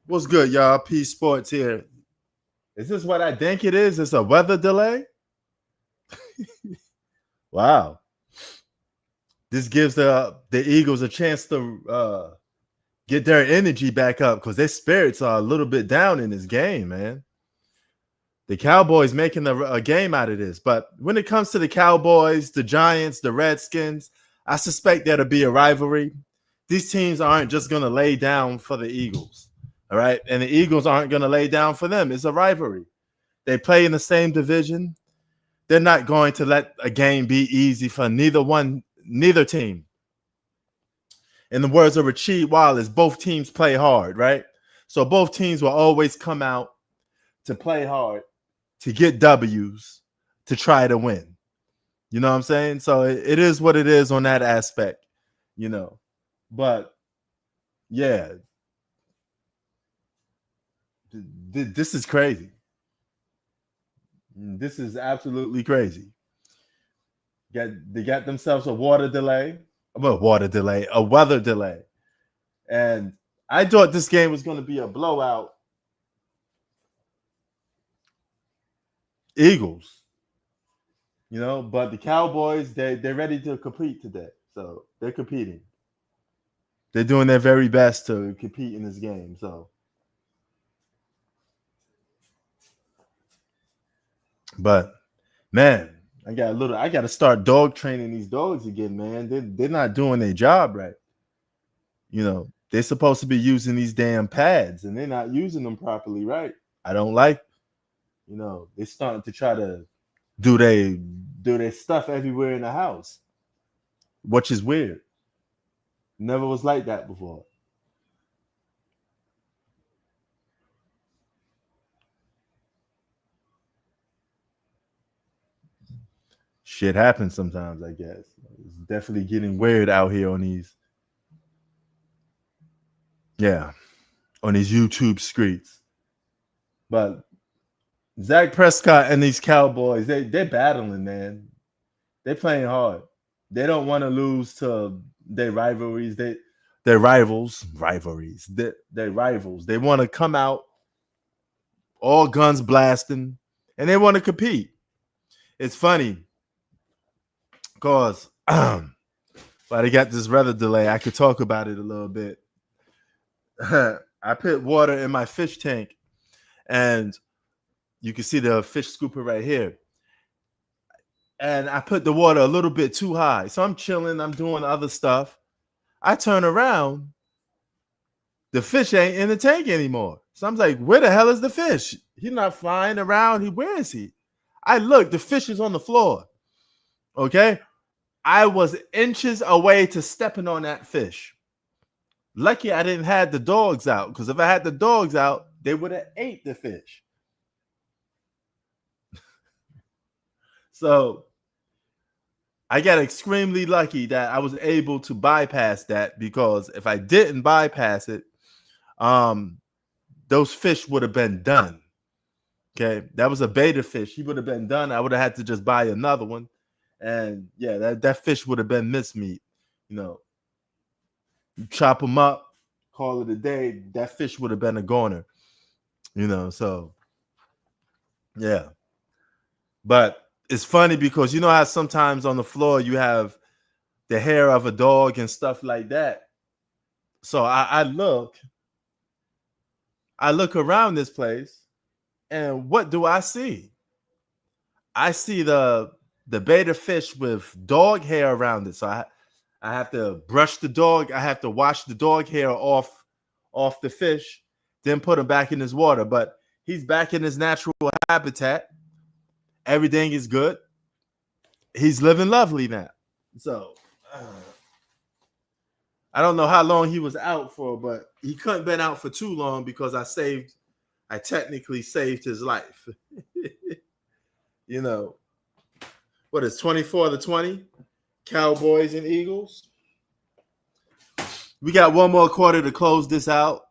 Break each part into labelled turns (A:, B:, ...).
A: What's good, y'all? P Sports here. Is this what I think it is? It's a weather delay? Wow. This gives the Eagles a chance to get their energy back up because their spirits are a little bit down in this game, man. The Cowboys making a game out of this. But when it comes to the Cowboys, the Giants, the Redskins, I suspect there'll be a rivalry. These teams aren't just going to lay down for the Eagles. All right. And the Eagles aren't going to lay down for them. It's a rivalry. They play in the same division. They're not going to let a game be easy for neither team. In the words of Rasheed Wallace, both teams play hard, right? So both teams will always come out to play hard, to get W's, to try to win. You know what I'm saying? So it is what it is on that aspect, you know. But yeah, this is crazy. This is absolutely crazy. They got themselves a weather delay, and I thought this game was going to be a blowout. Eagles, you know, but the Cowboys they're ready to compete today, so they're competing. They're doing their very best to compete in this game. So, but man, I got to start dog training these dogs again, man. They're not doing their job right. You know, they're supposed to be using these damn pads and they're not using them properly, right? I don't like, you know, they're starting to try to do their stuff everywhere in the house, which is weird. Never was like that before. Shit happens sometimes, I guess. It's definitely getting weird out here on yeah, on these YouTube streets. But Zach Prescott and these Cowboys, they're battling, man. They're playing hard. They don't want to lose to their rivalries. Their rivalries. Their rivals. They want to come out all guns blasting, and they want to compete. It's funny because but I got this weather delay. I could talk about it a little bit. I put water in my fish tank, and you can see the fish scooper right here. And I put the water a little bit too high. So I'm chilling, I'm doing other stuff. I turn around, the fish ain't in the tank anymore. So I'm like, where the hell is the fish? He's not flying around. Where is he? I look, the fish is on the floor. Okay. I was inches away to stepping on that fish. Lucky I didn't have the dogs out, because if I had the dogs out, they would have ate the fish. So I got extremely lucky that I was able to bypass that, because if I didn't bypass it, those fish would have been done. Okay, that was a beta fish. He would have been done. I would have had to just buy another one, and yeah, that fish would have been mincemeat. You know, you chop them up, call it a day. That fish would have been a goner. You know, so yeah. But it's funny because you know how sometimes on the floor you have the hair of a dog and stuff like that. So I look around this place, and what do I see? I see the beta fish with dog hair around it. So I have to brush the dog. I have to wash the dog hair off the fish, then put him back in his water. But he's back in his natural habitat. Everything is good. He's living lovely now. So I don't know how long he was out for, but he couldn't been out for too long because I technically saved his life. You know, what is 24-20? Cowboys and Eagles. We got one more quarter to close this out.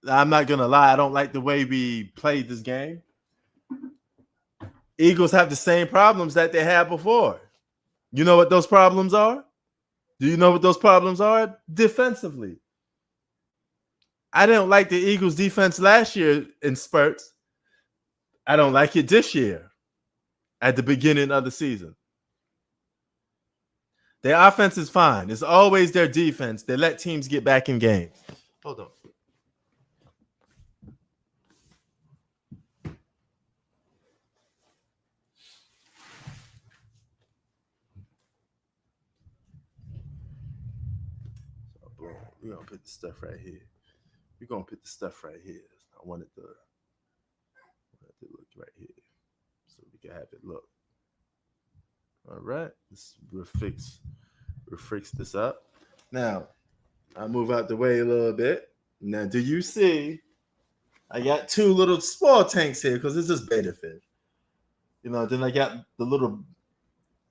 A: I'm not going to lie. I don't like the way we played this game. Eagles have the same problems that they had before. You know what those problems are? Do you know what those problems are? Defensively. I didn't like the Eagles defense last year in spurts. I don't like it this year at the beginning of the season. Their offense is fine. It's always their defense. They let teams get back in games. Hold on. So, boom. We're going to put the stuff right here. We're going to put the stuff right here. I wanted to look right here so we can have it look. All right. We'll fix this up. Now, I'll move out the way a little bit. Now, do you see? I got two little small tanks here because it's just betta fish. You know, then I got the little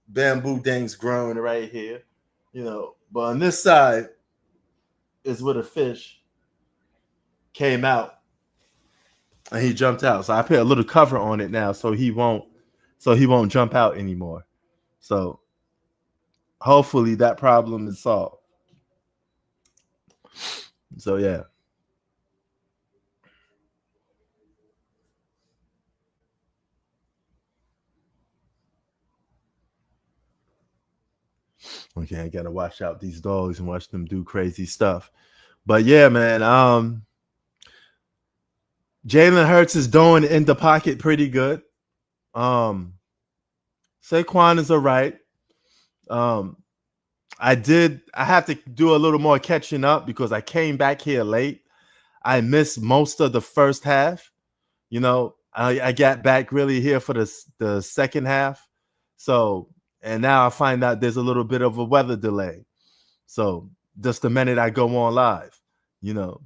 A: bamboo things growing right here. You know, but on this side is where the fish came out and he jumped out. So I put a little cover on it now so he won't jump out anymore. So hopefully that problem is solved. So yeah. Okay, I gotta watch out these dogs and watch them do crazy stuff. But yeah, man, Jalen Hurts is doing in the pocket pretty good. Saquon is all right. I have to do a little more catching up because I came back here late. I missed most of the first half. You know, I got back really here for the second half. So, and now I find out there's a little bit of a weather delay. So just the minute I go on live, you know.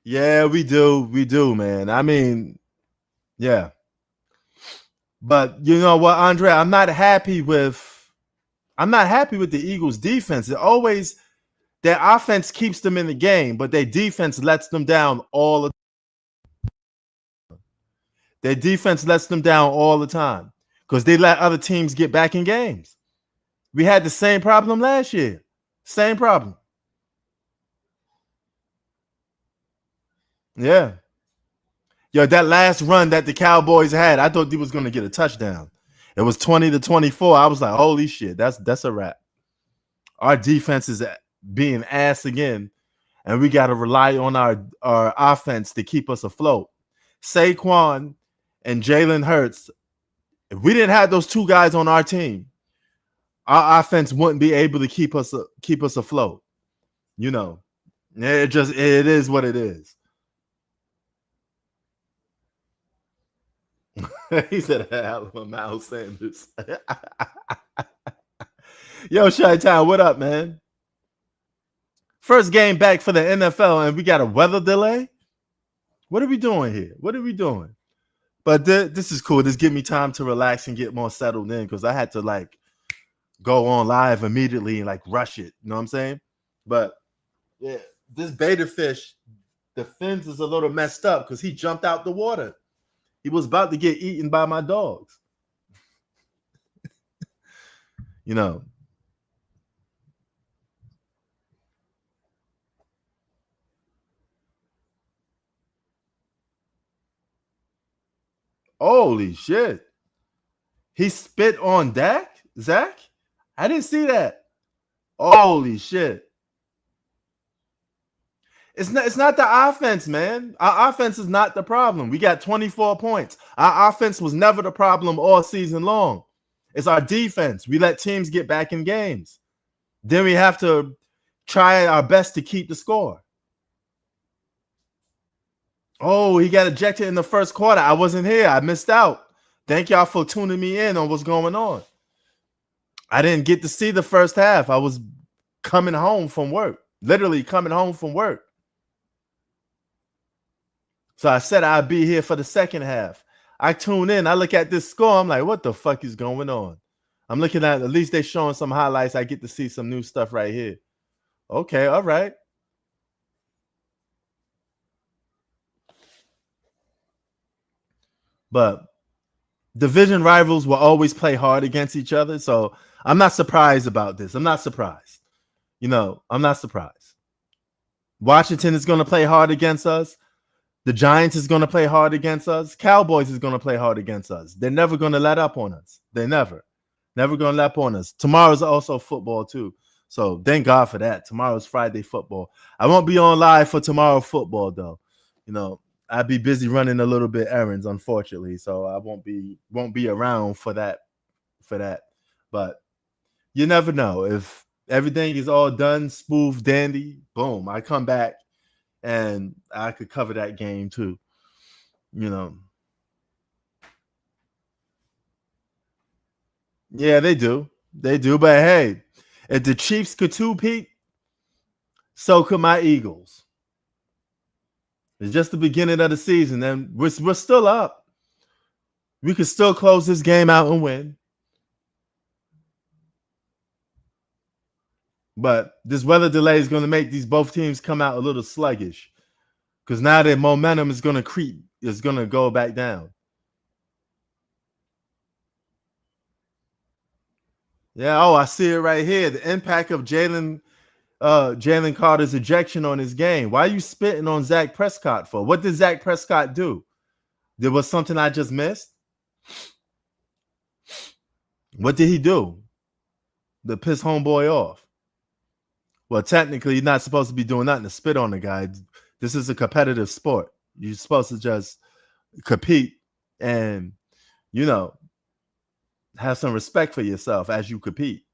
A: Yeah, we do, man. I mean, yeah. But you know what, Andre? I'm not happy with the Eagles defense. Their offense keeps them in the game, but their defense lets them down all the time. Their defense lets them down all the time because they let other teams get back in games. We had the same problem last year. Same problem. Yeah. Yo, that last run that the Cowboys had, I thought they was going to get a touchdown. It was 20-24. I was like, holy shit, that's a wrap. Our defense is being ass again, and we got to rely on our offense to keep us afloat. Saquon and Jalen Hurts, if we didn't have those two guys on our team, our offense wouldn't be able to keep us afloat. You know, it is what it is. He said, "Alabama Miles Sanders." Yo, Chi-Town, what up, man? First game back for the NFL, and we got a weather delay. What are we doing here? What are we doing? But this is cool. This give me time to relax and get more settled in because I had to like go on live immediately and like rush it. You know what I'm saying? But yeah, this betta fish, the fins is a little messed up because he jumped out the water. He was about to get eaten by my dogs. You know. Holy shit. He spit on Dak? Zach? I didn't see that. Holy shit. It's not the offense, man. Our offense is not the problem. We got 24 points. Our offense was never the problem all season long. It's our defense. We let teams get back in games. Then we have to try our best to keep the score. Oh, he got ejected in the first quarter. I wasn't here. I missed out. Thank y'all for tuning me in on what's going on. I didn't get to see the first half. I was coming home from work, literally coming home from work. So I said I'd be here for the second half. I tune in. I look at this score. I'm like, what the fuck is going on? I'm looking at least they're showing some highlights. I get to see some new stuff right here. Okay, all right. But division rivals will always play hard against each other. So I'm not surprised about this. I'm not surprised. I'm not surprised. Washington is going to play hard against us. The Giants is going to play hard against us. Cowboys is going to play hard against us. They're never going to let up on us. They're never going to let up on us. Tomorrow's also football too. So thank God for that. Tomorrow's Friday football. I won't be on live for tomorrow football though. I'd be busy running a little bit errands, unfortunately. So I won't be around for that. But you never know. If everything is all done, smooth, dandy, boom, I come back and I could cover that game too. Yeah, they do. They do. But hey, if the Chiefs could two-peat, so could my Eagles. It's just the beginning of the season, and we're still up. We could still close this game out and win. But this weather delay is going to make these both teams come out a little sluggish because now their momentum is going to creep. It's going to go back down. Yeah. Oh, I see it right here. The impact of Jalen Carter's ejection on his game. Why are you spitting on Zach Prescott for? What did Zach Prescott do? There was something I just missed. What did he do to piss homeboy off? Well, technically, you're not supposed to be doing nothing to spit on the guy. This is a competitive sport. You're supposed to just compete and, have some respect for yourself as you compete.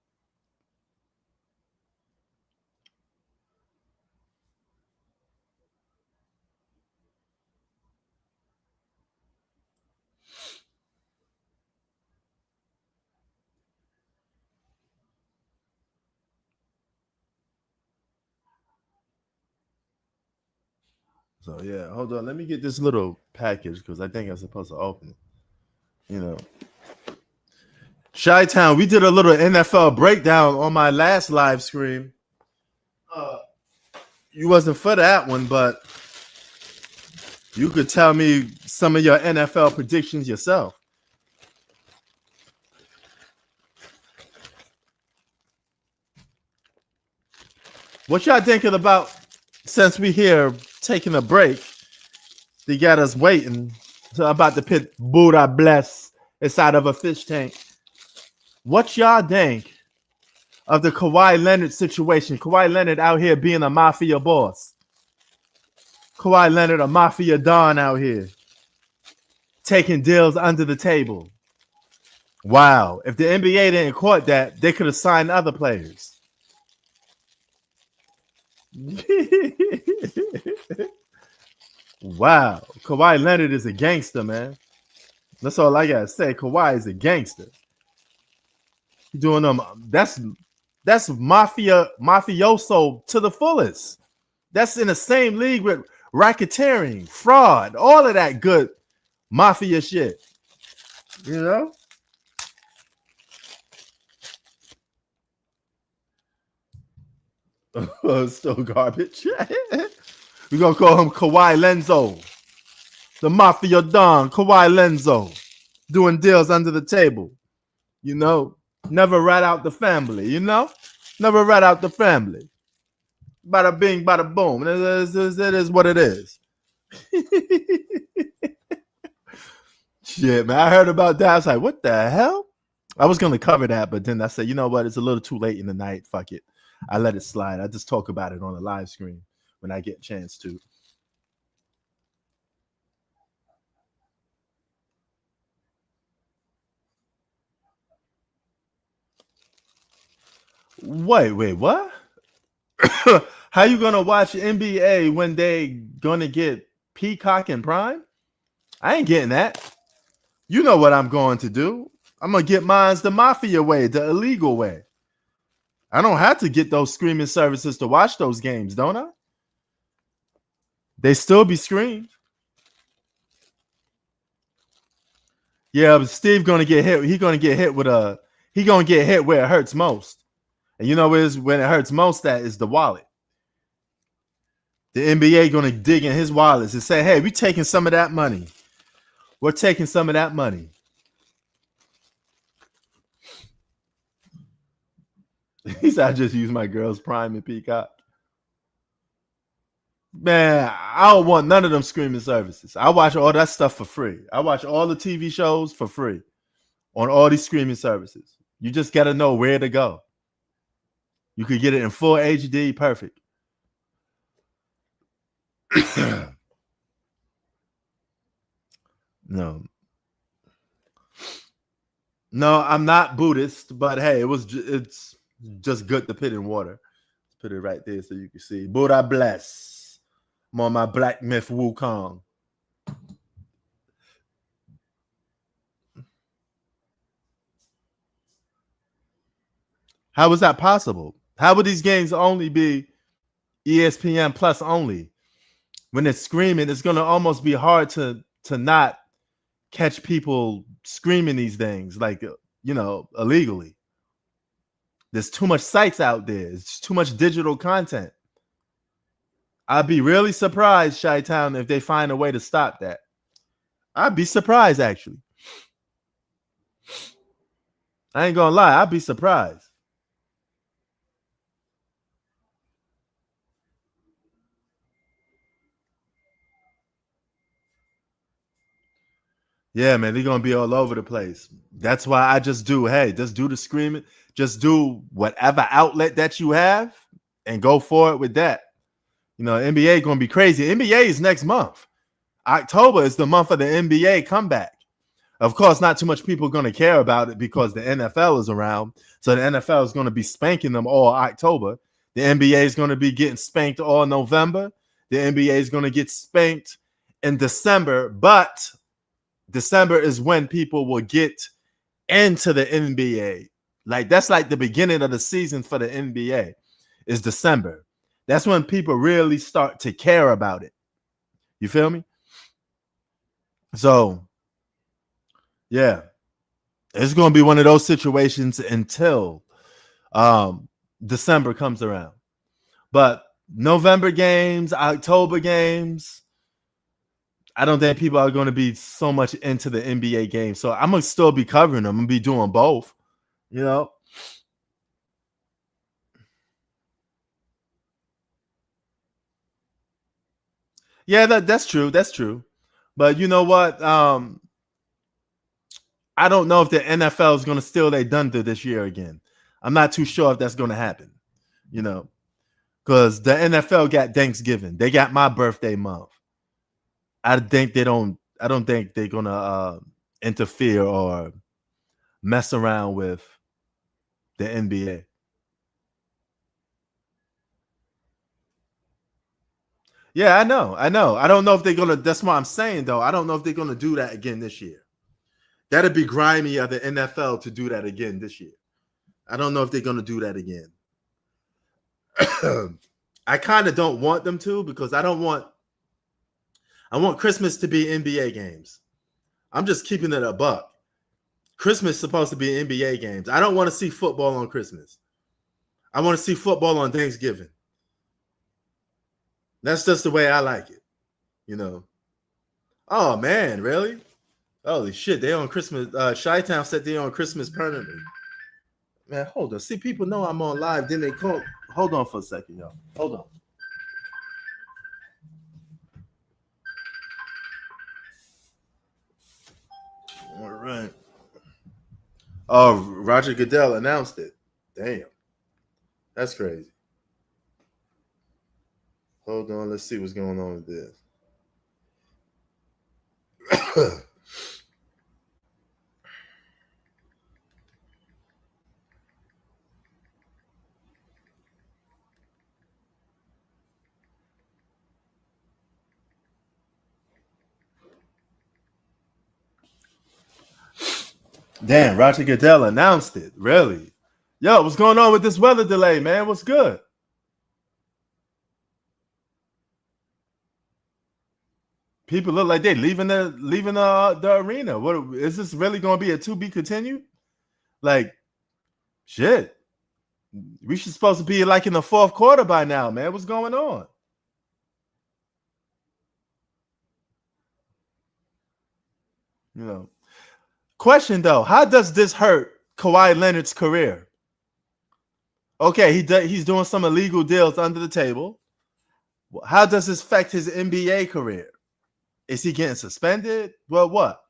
A: So yeah, hold on. Let me get this little package because I think I'm supposed to open it. Chi-Town, we did a little NFL breakdown on my last live stream. You wasn't for that one, but you could tell me some of your NFL predictions yourself. What y'all thinking about since we here taking a break? They got us waiting. So I'm about to put Buddha bless inside of a fish tank. What y'all think of the Kawhi Leonard situation? Kawhi Leonard out here being a mafia boss. Kawhi Leonard, a mafia don out here. Taking deals under the table. Wow. If the NBA didn't court that, they could have signed other players. Wow. Kawhi Leonard is a gangster, man. That's all I gotta say. Kawhi is a gangster. Doing them. That's mafioso to the fullest. That's in the same league with racketeering, fraud, all of that good mafia shit. Still garbage. We're gonna call him Kawhi Lenzo. The mafia don, Kawhi Lenzo. Doing deals under the table. Never rat out the family, Never rat out the family. Bada bing, bada boom. It is what it is. Shit, man. I heard about that. I was like, what the hell? I was going to cover that, but then I said, you know what? It's a little too late in the night. Fuck it. I let it slide. I just talk about it on the live screen when I get a chance to. Wait, what? How you gonna watch NBA when they gonna get Peacock and Prime? I ain't getting that. You know what I'm going to do. I'm gonna get mines the mafia way, the illegal way. I don't have to get those streaming services to watch those games, don't I? They still be streamed. Yeah, but Steve gonna get hit. He gonna get hit where it hurts most. And you know when it hurts most, that is the wallet. The NBA gonna dig in his wallets and say, hey, we're taking some of that money. We're taking some of that money. He said I just use my girl's Prime and Peacock. Man, I don't want none of them streaming services. I watch all that stuff for free. I watch all the TV shows for free on all these streaming services. You just got to know where to go. You could get it in full HD, perfect. No, no, I'm not Buddhist, but hey, it's just good to put in water. Put it right there so you can see. Buddha bless. I'm on my Black Myth Wukong. How is that possible? How would these games only be ESPN Plus only? When it's screaming, it's gonna almost be hard to not catch people screaming these things like illegally. There's too much sites out there. It's too much digital content. I'd be really surprised, Chi-Town, if they find a way to stop that. I'd be surprised, actually. I ain't gonna lie, I'd be surprised. Yeah, man, they're gonna be all over the place. That's why I just do the screaming, just do whatever outlet that you have and go for it with that. NBA gonna be crazy. NBA is next month. October is the month of the NBA comeback. Of course, not too much people are gonna care about it because the NFL is around. So the NFL is gonna be spanking them all October. The NBA is gonna be getting spanked all November. The NBA is gonna get spanked in December, but December is when people will get into the NBA. Like that's like the beginning of the season for the NBA is December. That's when people really start to care about it. You feel me? So, yeah, it's going to be one of those situations until December comes around. But November games, October games, I don't think people are going to be so much into the NBA game. So I'm going to still be covering them. I'm going to be doing both, you know. Yeah, that's true. That's true. But you know what? I don't know if the NFL is going to steal their thunder this year again. I'm not too sure if that's going to happen, you know, because the NFL got Thanksgiving. They got my birthday month. I don't think they're going to interfere or mess around with the NBA. Yeah, I know. I know. I don't know if they're going to. That's what I'm saying, though. I don't know if they're going to do that again this year. That'd be grimy of the NFL to do that again this year. I don't know if they're going to do that again. I kind of don't want them to because I want Christmas to be NBA games. I'm just keeping it a buck. Christmas is supposed to be NBA games. I don't want to see football on Christmas. I want to see football on Thanksgiving. That's just the way I like it, you know. Oh man, really? Holy shit, they on Christmas. Chi-Town said they on Christmas permanently. Man, hold on. See, people know I'm on live. Then they call. Hold on for a second, y'all. Hold on. All right. Oh, Roger Goodell announced it. Damn. That's crazy. Hold on. Let's see what's going on with this. Damn, Roger Goodell announced it. Really? Yo, what's going on with this weather delay, man? What's good? People look like they're leaving the arena. What is this really going to be a to be continued? Like, shit. We should supposed to be like in the fourth quarter by now, man. What's going on? You know. Question though, how does this hurt Kawhi Leonard's career? Okay, he's doing some illegal deals under the table. How does this affect his NBA career? Is he getting suspended? Well, what?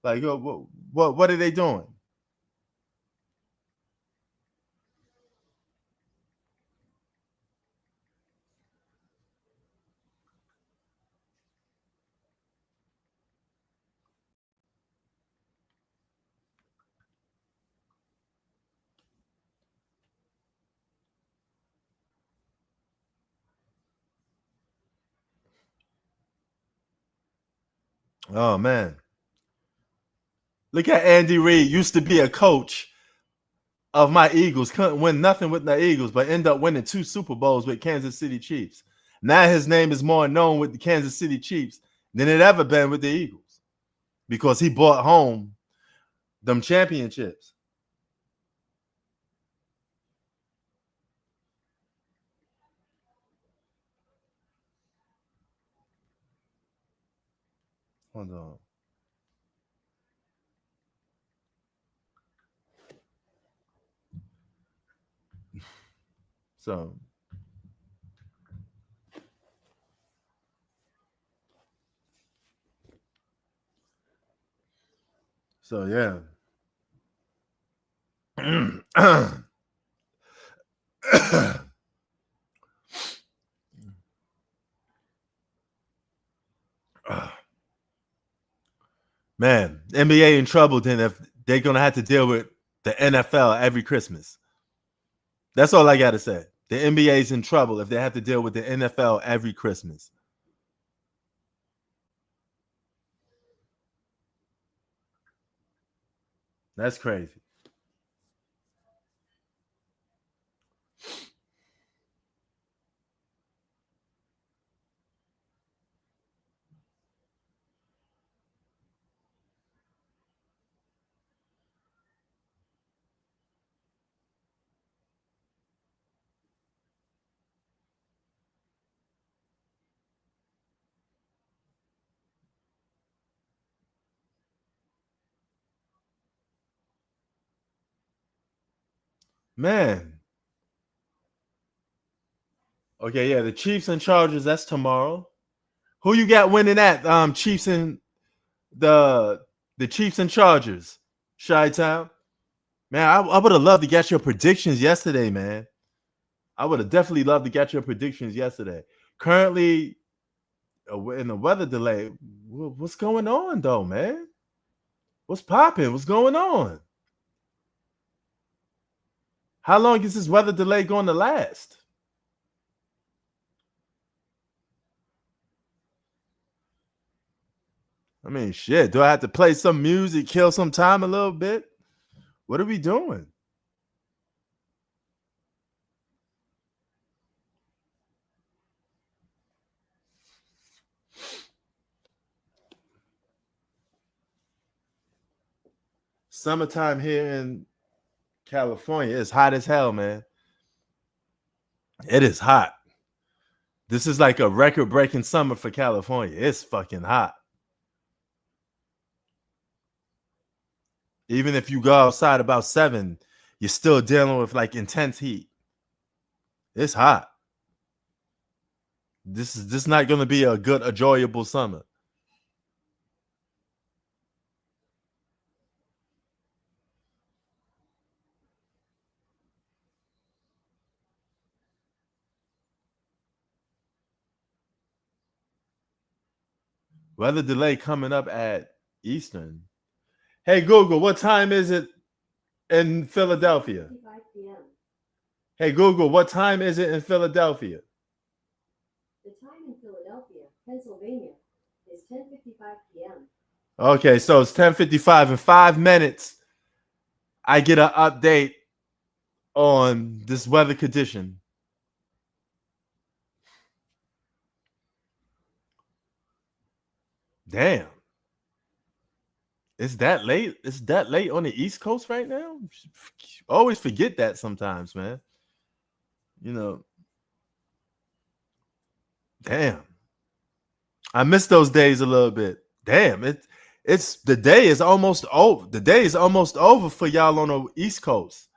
A: Like, what are they doing? Oh man, look at Andy Reid. Used to be a coach of my Eagles. Couldn't win nothing with the Eagles, but end up winning 2 Super Bowls with Kansas City Chiefs. Now his name is more known with the Kansas City Chiefs than it ever been with the Eagles because he brought home them championships. Hold on. So yeah. Man, NBA in trouble then if they're gonna have to deal with the NFL every Christmas. That's all I gotta say. The NBA's in trouble if they have to deal with the NFL every Christmas. That's crazy. Man. Okay, yeah, the Chiefs and Chargers, that's tomorrow. Who you got winning that? Chiefs and the Chiefs and Chargers. Chi-Town. Man, I would have loved to get your predictions yesterday, man. I would have definitely loved to get your predictions yesterday. Currently, in the weather delay, what's going on though, man? What's popping? What's going on? How long is this weather delay going to last? I mean, shit. Do I have to play some music, kill some time a little bit? What are we doing? Summertime here in California is hot as hell, man. It is hot. This is like a record breaking summer for California. It's fucking hot. Even if you go outside about 7, you're still dealing with like intense heat. It's hot. This is not going to be a good, enjoyable summer. Weather delay coming up at Eastern. Hey Google, what time is it in Philadelphia? Hey Google, what time is it in Philadelphia?
B: The time in Philadelphia, Pennsylvania, is 10:55 p.m.
A: Okay, so it's 10:55 in 5 minutes. I get an update on this weather condition. Damn. It's that late? It's that late on the East Coast right now? Always forget that sometimes, man. You know, damn. I miss those days a little bit. Damn, it's the day is almost over. The day is almost over for y'all on the East Coast.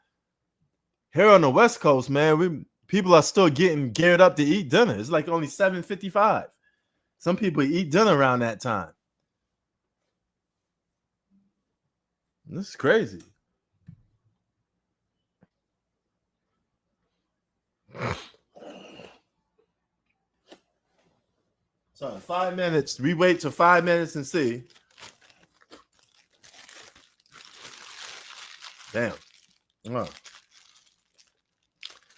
A: Here on the West Coast, man, people are still getting geared up to eat dinner. It's like only 7:55. Some people eat dinner around that time. This is crazy. So in 5 minutes, we wait till 5 minutes and see. Damn. Oh.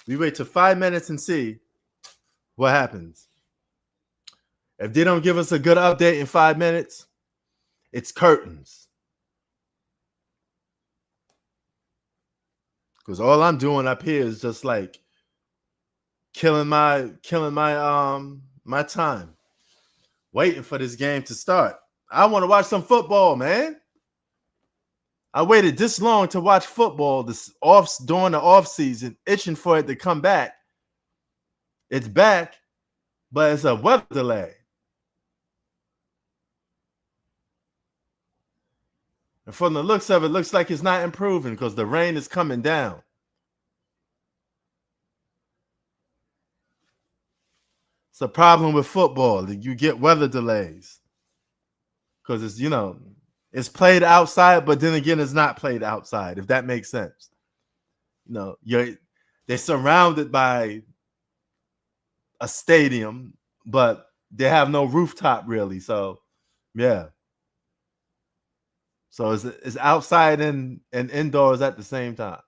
A: We wait till 5 minutes and see what happens. If they don't give us a good update in 5 minutes, it's curtains. Because all I'm doing up here is just like killing my time, waiting for this game to start. I want to watch some football, man. I waited this long to watch football during the off season, itching for it to come back. It's back, but it's a weather delay. And from the looks of it, looks like it's not improving because the rain is coming down. It's a problem with football. You get weather delays because it's played outside, but then again, it's not played outside, if that makes sense. They're surrounded by a stadium, but they have no rooftop really. So, yeah. So it's outside and indoors at the same time.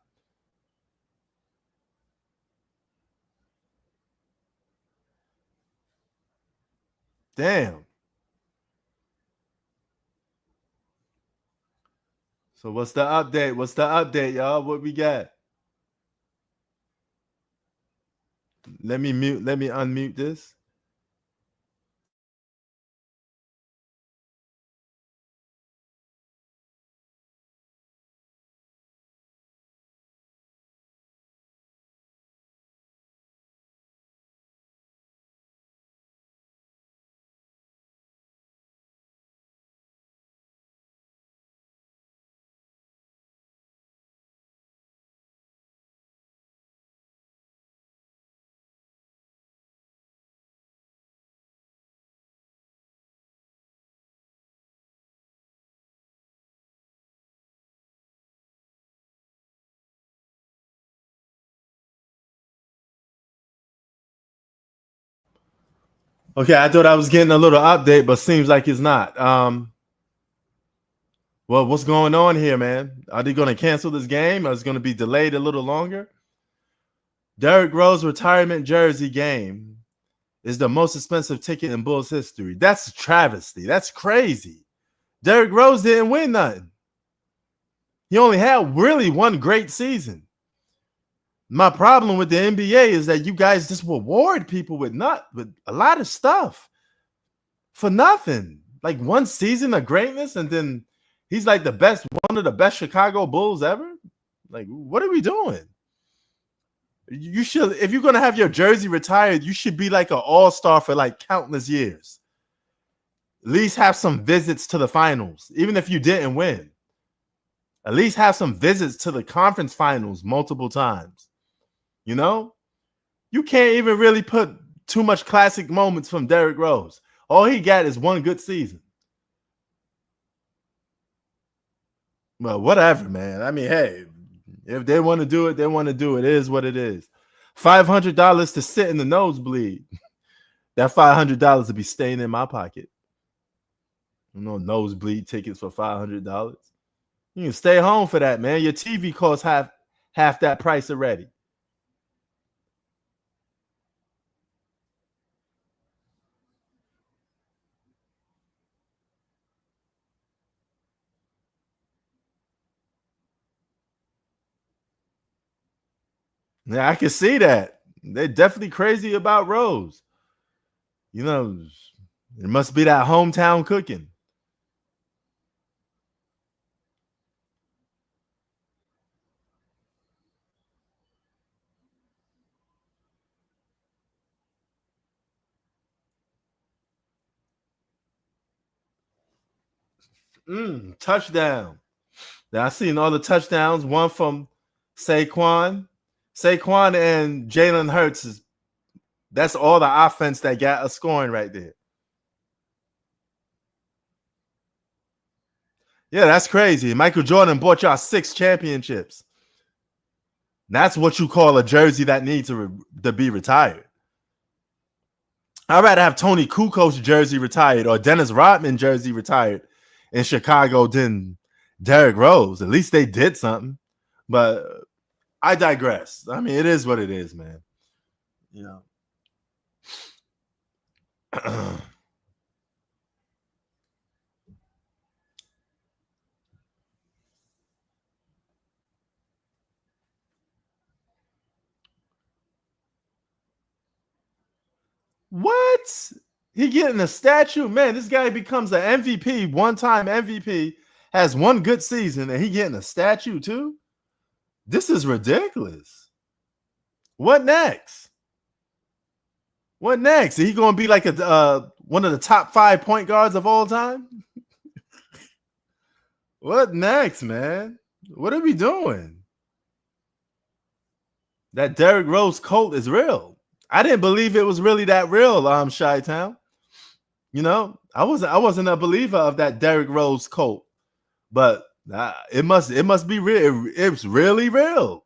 A: Damn. So what's the update? What's the update, y'all? What we got? Let me unmute this. Okay, I thought I was getting a little update, but seems like it's not. Well, what's going on here, man? Are they going to cancel this game? Or is it going to be delayed a little longer? Derrick Rose retirement jersey game is the most expensive ticket in Bulls history. That's a travesty. That's crazy. Derrick Rose didn't win nothing. He only had really one great season. My problem with the NBA is that you guys just reward people with a lot of stuff for nothing. Like one season of greatness, and then he's like one of the best Chicago Bulls ever. Like, what are we doing? You should, if you're gonna have your jersey retired, you should be like an all-star for like countless years. At least have some visits to the finals, even if you didn't win. At least have some visits to the conference finals multiple times. You can't even really put too much classic moments from Derrick Rose. All he got is one good season. Well, whatever, man. I mean, hey, if they want to do it, they want to do it. It is what it is. $500 to sit in the nosebleed. That $500 to be staying in my pocket. Nosebleed tickets for $500. You can stay home for that, man. Your TV costs half that price already. Yeah, I can see that. They're definitely crazy about Rose. It must be that hometown cooking. Touchdown. Now I seen all the touchdowns. One from Saquon, Saquon and Jalen Hurts that's all the offense that got us scoring right there. Yeah, that's crazy. Michael Jordan bought y'all 6 championships. That's what you call a jersey that needs to be retired. I'd rather have Tony Kukoc's jersey retired or Dennis Rodman jersey retired in Chicago than Derrick Rose. At least they did something. But I digress. I mean, it is what it is, man. You know. What? He getting a statue? Man, this guy becomes an MVP, one-time MVP, has one good season, and he getting a statue too? This is ridiculous. What next? What next? Is he going to be like one of the top 5 point guards of all time? What next, man? What are we doing? That Derrick Rose coat is real. I didn't believe it was really that real, Chi-Town. You know, I wasn't a believer of that Derrick Rose coat, but it must be real. It's really real.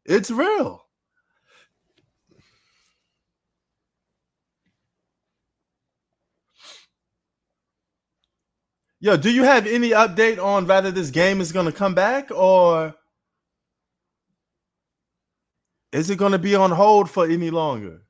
A: It's real. Yo, do you have any update on whether this game is going to come back or is it going to be on hold for any longer?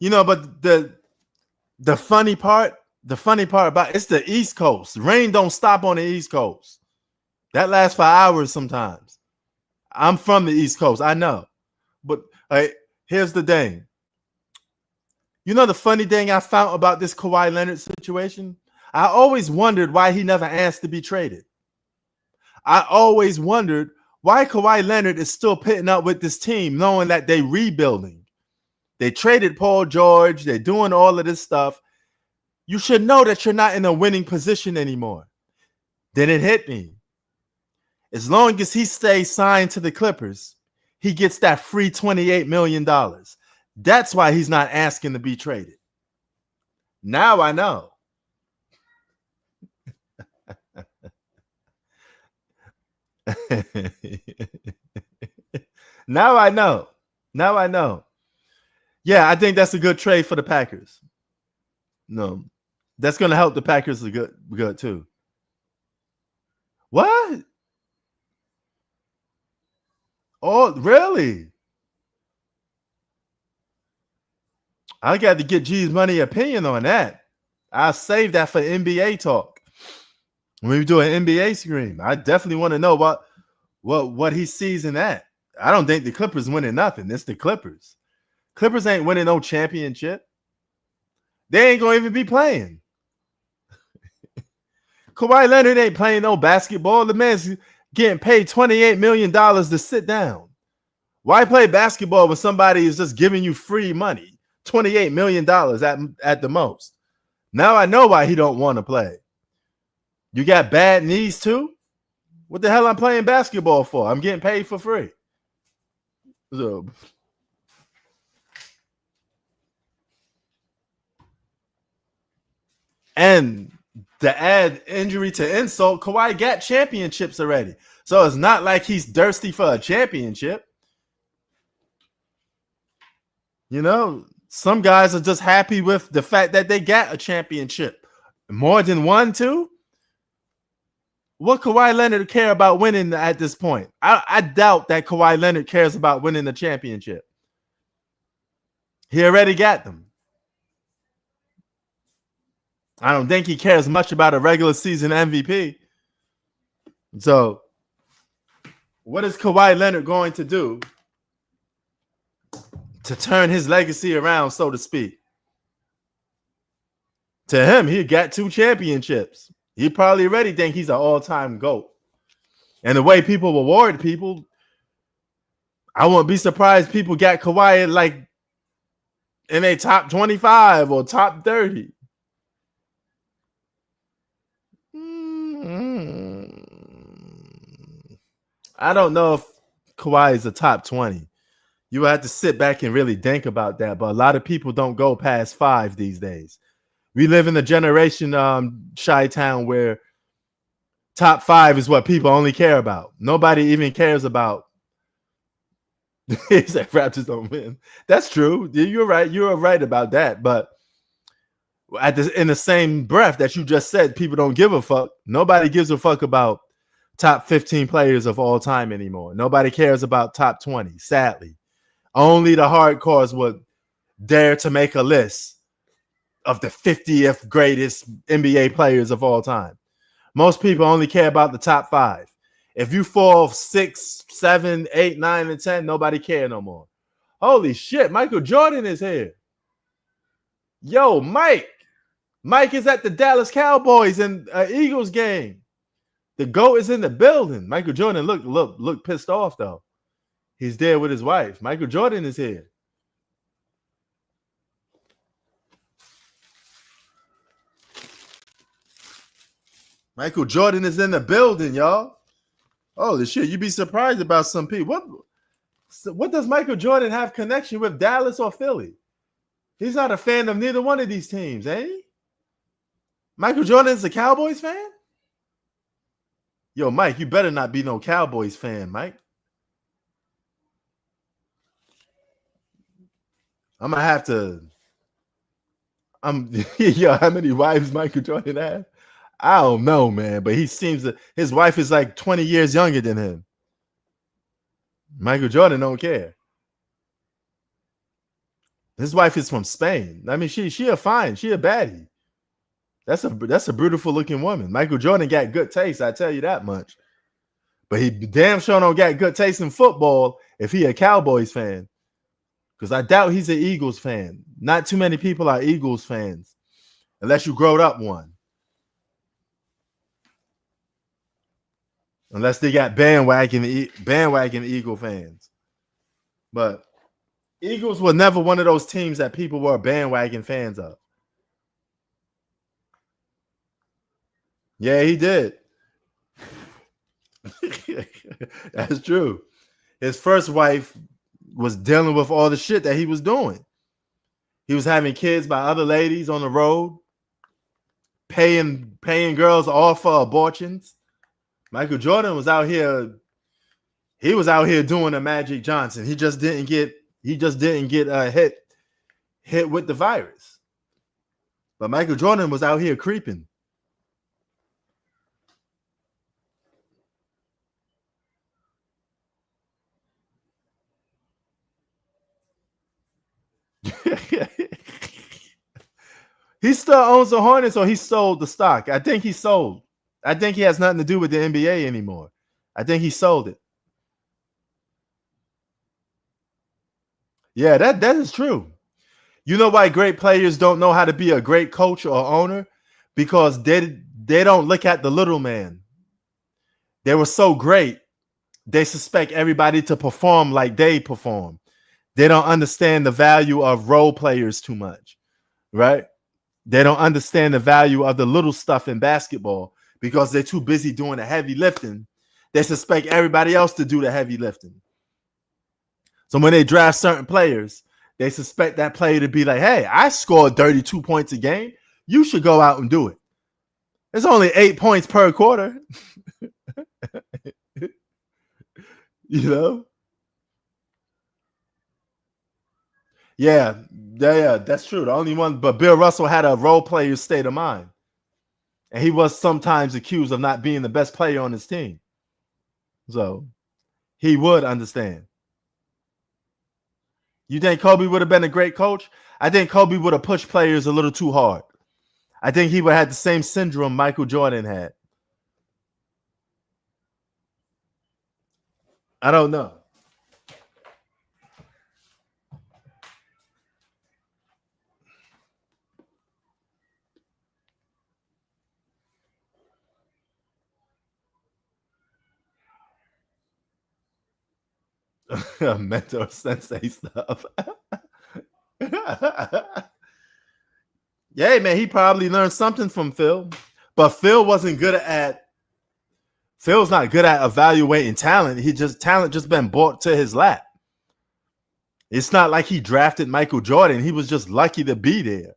A: You know, but the funny part about it's the East Coast. Rain don't stop on the East Coast. That lasts for hours sometimes. I'm from the East Coast, I know. But here's the thing. You know the funny thing I found about this Kawhi Leonard situation? I always wondered why he never asked to be traded. I always wondered why Kawhi Leonard is still pitting up with this team knowing that they're rebuilding. They traded Paul George. They're doing all of this stuff. You should know that you're not in a winning position anymore. Then it hit me. As long as he stays signed to the Clippers, he gets that free $28 million. That's why he's not asking to be traded. Now I know. Now I know. Now I know. Yeah, I think that's a good trade for the Packers. No, that's going to help the Packers good too. What? Oh, really? I got to get G's money opinion on that. I'll save that for NBA talk. When we do an NBA screen, I definitely want to know what he sees in that. I don't think the Clippers winning nothing. It's the Clippers. Clippers ain't winning no championship. They ain't going to even be playing. Kawhi Leonard ain't playing no basketball. The man's getting paid $28 million to sit down. Why play basketball when somebody is just giving you free money? $28 million at the most. Now I know why he don't want to play. You got bad knees too? What the hell I'm playing basketball for? I'm getting paid for free. So, and to add injury to insult, Kawhi got championships already. So it's not like he's thirsty for a championship. You know, some guys are just happy with the fact that they got a championship. More than one, too? What Kawhi Leonard care about winning at this point? I doubt that Kawhi Leonard cares about winning the championship. He already got them. I don't think he cares much about a regular season MVP. So, what is Kawhi Leonard going to do to turn his legacy around, so to speak? To him, he got 2 championships. He probably already think he's an all-time GOAT. And the way people reward people, I won't be surprised people got Kawhi like in a top 25 or top 30. I don't know if Kawhi is a top 20. You would have to sit back and really think about that. But a lot of people don't go past 5 these days. We live in a generation, Chi-Town, where top 5 is what people only care about. Nobody even cares about. It's like Raptors don't win. That's true. You're right. You're right about that. But in the same breath that you just said, people don't give a fuck. Nobody gives a fuck about top 15 players of all time anymore. Nobody cares about top 20, sadly. Only the hardcores would dare to make a list of the 50th greatest NBA players of all time. Most people only care about the top 5. If you fall 6, 7, 8, 9, and 10, nobody care no more. Holy shit, Michael Jordan is here. Yo, Mike. Mike is at the Dallas Cowboys and Eagles game. The GOAT is in the building. Michael Jordan look pissed off though. He's there with his wife. Michael Jordan is here. Michael Jordan is in the building, y'all. Holy shit, you'd be surprised about some people. What does Michael Jordan have connection with Dallas or Philly? He's not a fan of neither one of these teams, eh? Michael Jordan's a Cowboys fan? Yo, Mike, you better not be no Cowboys fan, Mike. I'm gonna have to. Yo, how many wives Michael Jordan have? I don't know, man, but he seems that his wife is like 20 years younger than him. Michael Jordan don't care. His wife is from Spain. I mean, she a baddie. That's a beautiful looking woman. Michael Jordan got good taste, I tell you that much. But he damn sure don't got good taste in football if he a Cowboys fan. Because I doubt he's an Eagles fan. Not too many people are Eagles fans, unless you growed up one. Unless they got bandwagon Eagle fans. But Eagles were never one of those teams that people were bandwagon fans of. Yeah, he did. That's true. His first wife was dealing with all the shit that he was doing. He was having kids by other ladies on the road, paying girls off for abortions. Michael Jordan was out here. He was out here doing a Magic Johnson. He just didn't get hit with the virus. But Michael Jordan was out here creeping. He still owns the Hornets, or he sold the stock. I think he sold. I think he has nothing to do with the NBA anymore. I think he sold it. Yeah, that is true. You know why great players don't know how to be a great coach or owner? Because they don't look at the little man. They were so great, they suspect everybody to perform like they perform. They don't understand the value of role players too much, right? They don't understand the value of the little stuff in basketball because they're too busy doing the heavy lifting. They suspect everybody else to do the heavy lifting. So when they draft certain players, they suspect that player to be like, hey, I scored 32 points a game. You should go out and do it. It's only 8 points per quarter. You know? Yeah, that's true. The only one, but Bill Russell had a role player's state of mind. And he was sometimes accused of not being the best player on his team. So he would understand. You think Kobe would have been a great coach? I think Kobe would have pushed players a little too hard. I think he would have had the same syndrome Michael Jordan had. I don't know. Mentor sensei stuff. Yeah, man, he probably learned something from Phil, but Phil's not good at evaluating talent. Talent just been brought to his lap. It's not like he drafted Michael Jordan. He was just lucky to be there.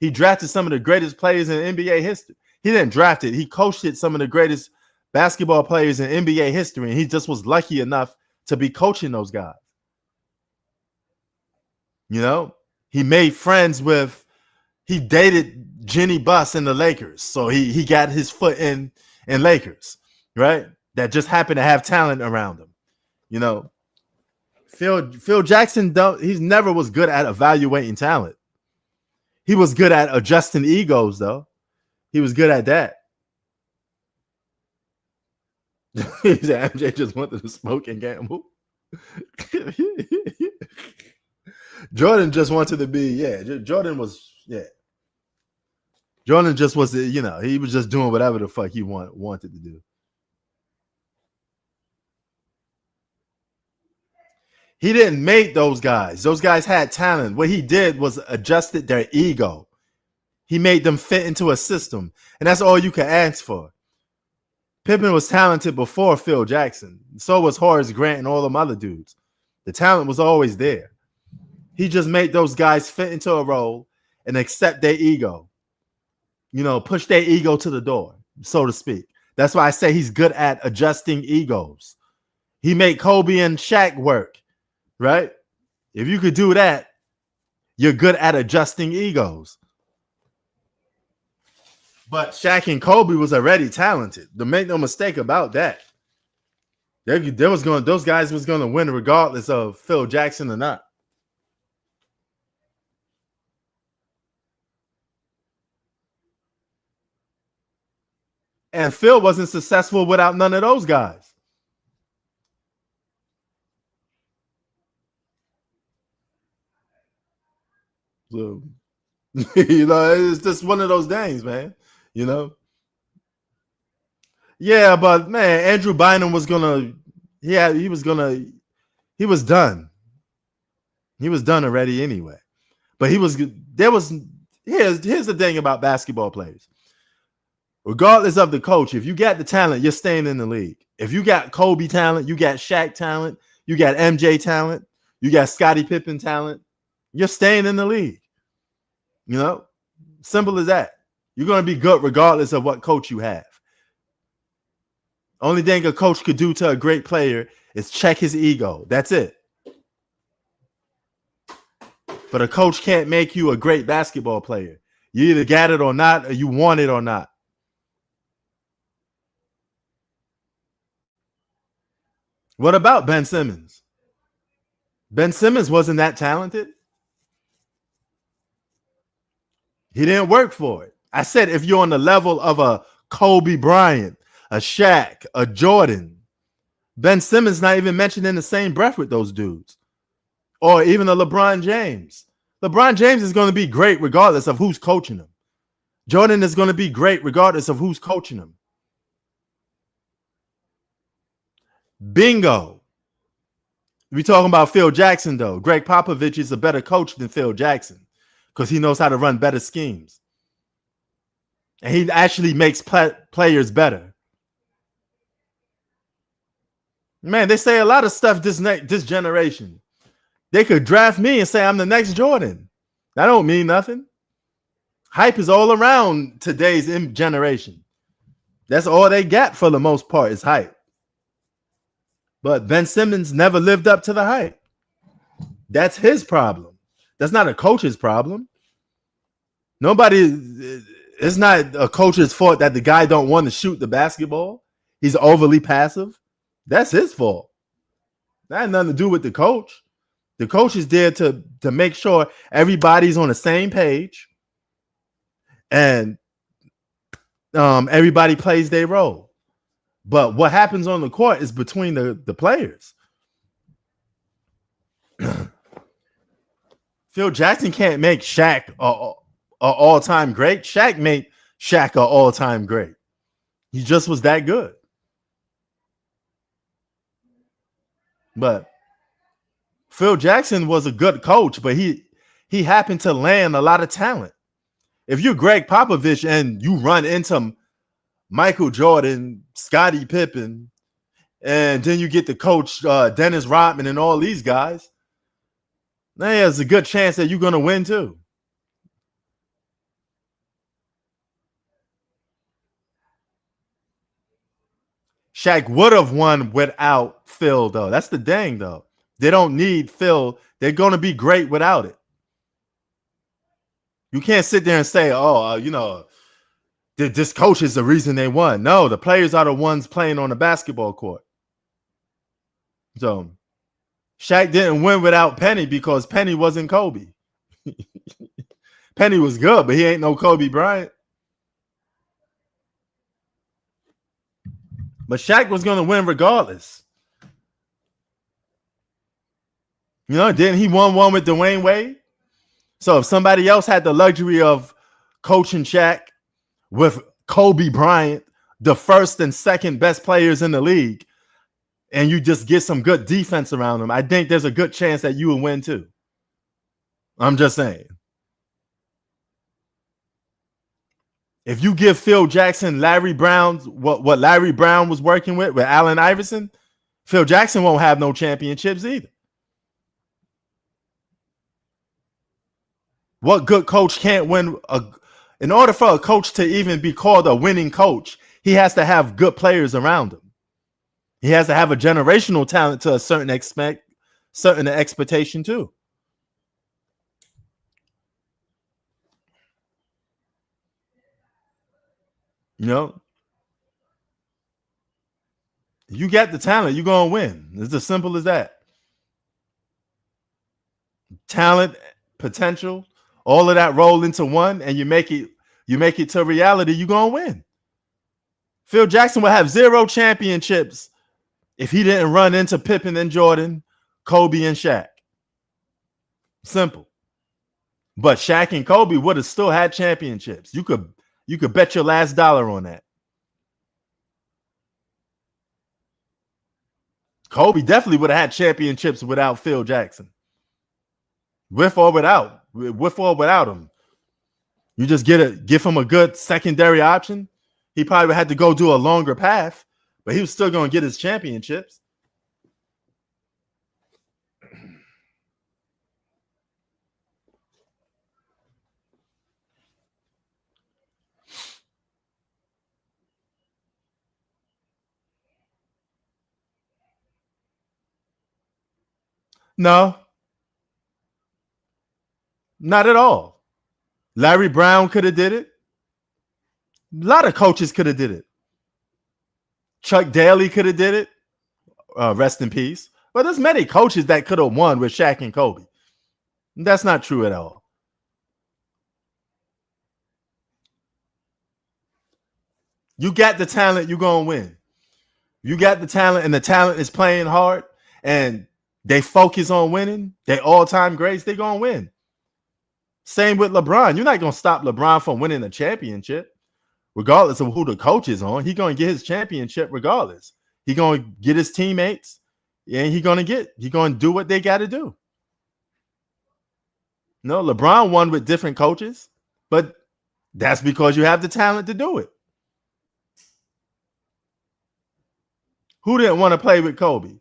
A: He drafted some of the greatest players in NBA history. He didn't draft it. He coached it some of the greatest basketball players in NBA history, and he just was lucky enough to be coaching those guys. You know, he made friends with, he dated Jenny Buss in the Lakers, so he got his foot in Lakers, right? That just happened to have talent around him. You know, Phil Jackson he's never was good at evaluating talent. He was good at adjusting egos, though. He was good at that. He said MJ just wanted to smoke and gamble. Jordan just wanted to be, Jordan just was, he was just doing whatever the fuck he wanted to do. He didn't make those guys. Those guys had talent. What he did was adjusted their ego. He made them fit into a system, and that's all you can ask for. Pippen was talented before Phil Jackson. So was Horace Grant and all them other dudes. The talent was always there. He just made those guys fit into a role and accept their ego. Push their ego to the door, so to speak. That's why I say he's good at adjusting egos. He made Kobe and Shaq work, right? If you could do that, you're good at adjusting egos. But Shaq and Kobe was already talented. Don't make no mistake about that. Those guys was going to win regardless of Phil Jackson or not. And Phil wasn't successful without none of those guys. So, it's just one of those things, man. Yeah, but man, Andrew Bynum was gonna, he was done. He was done already anyway. But here's the thing about basketball players. Regardless of the coach, if you got the talent, you're staying in the league. If you got Kobe talent, you got Shaq talent, you got MJ talent, you got Scottie Pippen talent, you're staying in the league. Simple as that. You're going to be good regardless of what coach you have. Only thing a coach could do to a great player is check his ego. That's it. But a coach can't make you a great basketball player. You either got it or not, or you want it or not. What about Ben Simmons? Ben Simmons wasn't that talented. He didn't work for it. I said if you're on the level of a Kobe Bryant, a Shaq, a Jordan, Ben Simmons not even mentioned in the same breath with those dudes. Or even a LeBron James. LeBron James is going to be great regardless of who's coaching him. Jordan is going to be great regardless of who's coaching him. Bingo. We talking about Phil Jackson, though. Greg Popovich is a better coach than Phil Jackson because he knows how to run better schemes. And he actually makes players better. Man, they say a lot of stuff this generation. They could draft me and say I'm the next Jordan. That don't mean nothing. Hype is all around today's generation. That's all they got for the most part is hype. But Ben Simmons never lived up to the hype. That's his problem. That's not a coach's problem. It's not a coach's fault that the guy don't want to shoot the basketball. He's overly passive. That's his fault. That had nothing to do with the coach. The coach is there to make sure everybody's on the same page and everybody plays their role. But what happens on the court is between the players. Phil Jackson can't make Shaq an all-time great. Shaq made Shaq an all-time great. He just was that good. But Phil Jackson was a good coach, but he happened to land a lot of talent. If you're Greg Popovich and you run into Michael Jordan, Scottie Pippen, and then you get the coach Dennis Rodman and all these guys, there's a good chance that you're going to win too. Shaq would have won without Phil, though. That's the thing, though. They don't need Phil. They're going to be great without it. You can't sit there and say, this coach is the reason they won. No, the players are the ones playing on the basketball court. So Shaq didn't win without Penny because Penny wasn't Kobe. Penny was good, but he ain't no Kobe Bryant. But Shaq was going to win regardless. Didn't he won one with Dwayne Wade? So if somebody else had the luxury of coaching Shaq with Kobe Bryant, the first and second best players in the league, and you just get some good defense around them, I think there's a good chance that you will win too. I'm just saying. If you give Phil Jackson Larry Brown's what Larry Brown was working with Allen Iverson, Phil Jackson won't have no championships either. What good coach can't win? In order for a coach to even be called a winning coach, he has to have good players around him. He has to have a generational talent to a certain expectation too. You got the talent, you're going to win. It's as simple as that. Talent, potential, all of that roll into one, and you make it to reality, you're going to win. Phil Jackson will have 0 championships if he didn't run into Pippen and Jordan, Kobe and Shaq. Simple. But Shaq and Kobe would have still had championships. You could bet your last dollar on that. Kobe definitely would have had championships without Phil Jackson. With or without him. You just give him a good secondary option. He probably would have to go do a longer path, but he was still going to get his championships. No, not at all. Larry Brown could have did it. A lot of coaches could have did it. Chuck Daly could have did it. Rest in peace. But there's many coaches that could have won with Shaq and Kobe. That's not true at all. You got the talent, you're going to win. You got the talent, and the talent is playing hard, and they focus on winning. They all-time greats, they're going to win. Same with LeBron. You're not going to stop LeBron from winning a championship, regardless of who the coach is on. He's going to get his championship regardless. He's going to get his teammates, and he's going to do what they got to do. No, LeBron won with different coaches, but that's because you have the talent to do it. Who didn't want to play with Kobe?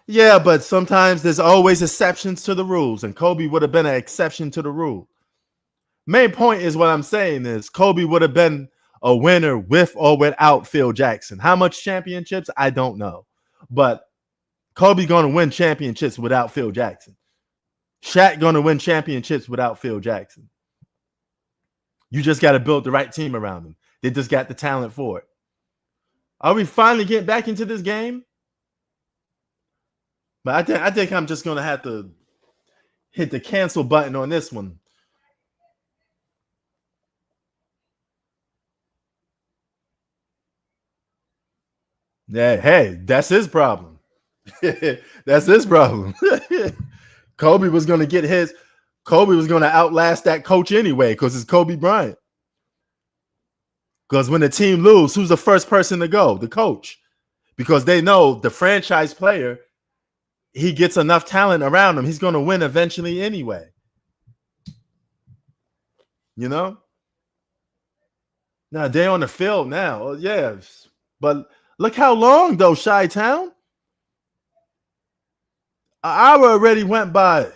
A: Yeah, but sometimes there's always exceptions to the rules, and Kobe would have been an exception to the rule. Main point is what I'm saying is Kobe would have been a winner with or without Phil Jackson. How much championships? I don't know. But Kobe going to win championships without Phil Jackson. Shaq going to win championships without Phil Jackson. You just got to build the right team around them. They just got the talent for it. Are we finally getting back into this game? But I think I'm just going to have to hit the cancel button on this one. Yeah, hey, that's his problem. That's his problem. Kobe was going to get his. Kobe was going to outlast that coach anyway because it's Kobe Bryant. Because when the team lose, who's the first person to go? The coach. Because they know the franchise player, he gets enough talent around him. He's going to win eventually anyway. You know? Now, they're on the field now. Yeah. But look how long, though, Chi-Town. An hour already went by.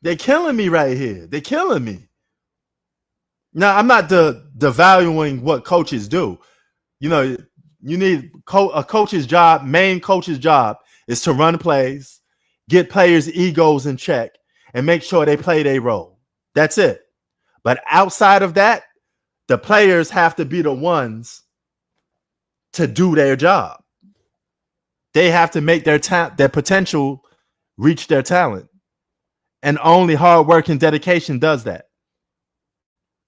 A: They're killing me right here. They're killing me. Now, I'm not devaluing what coaches do. You know, you need a coach's job, main coach's job is to run plays, get players' egos in check, and make sure they play their role. That's it. But outside of that, the players have to be the ones to do their job. They have to make their potential reach their talent. And only hard work and dedication does that.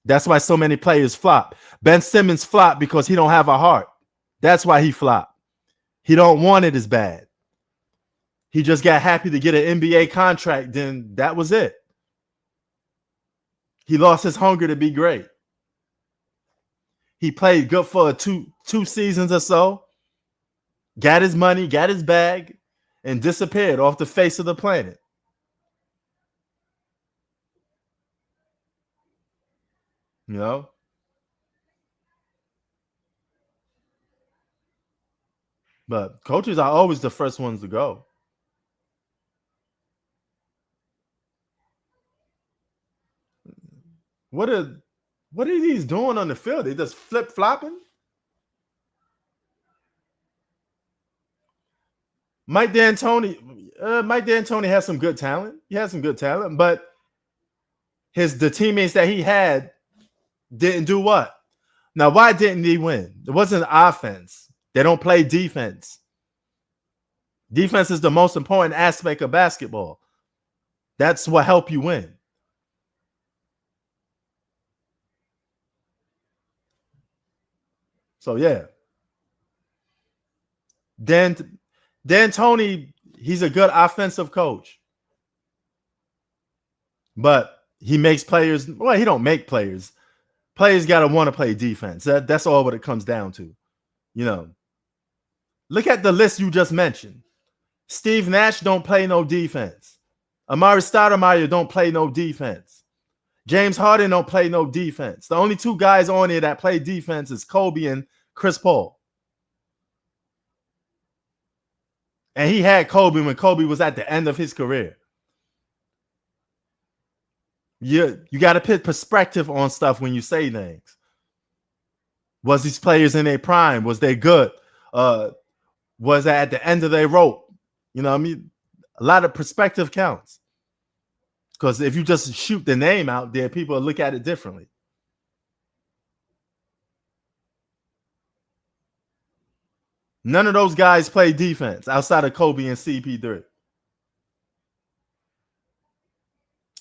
A: That's why so many players flop. Ben Simmons flopped because he don't have a heart. That's why he flopped. He don't want it as bad. He just got happy to get an NBA contract, then that was it. He lost his hunger to be great. He played good for two seasons or so, got his money, got his bag, and disappeared off the face of the planet. You know? But coaches are always the first ones to go. What are these doing on the field? They just flip-flopping? Mike D'Antoni has some good talent. He has some good talent, but the teammates that he had didn't do what? Now, why didn't he win? It wasn't offense. They don't play defense. Defense is the most important aspect of basketball. That's what helps you win. So, yeah. D'Antoni, he's a good offensive coach. But he makes players, well, he don't make players. Players got to want to play defense. That's all what it comes down to. You know, look at the list you just mentioned. Steve Nash don't play no defense. Amari Stoudemire don't play no defense. James Harden don't play no defense. The only two guys on here that play defense is Kobe and Chris Paul. And he had Kobe when Kobe was at the end of his career. You got to put perspective on stuff when you say things. Was these players in their prime? Was they good? Was that at the end of their rope? You know what I mean? A lot of perspective counts. Because if you just shoot the name out there, people will look at it differently. None of those guys play defense outside of Kobe and CP3.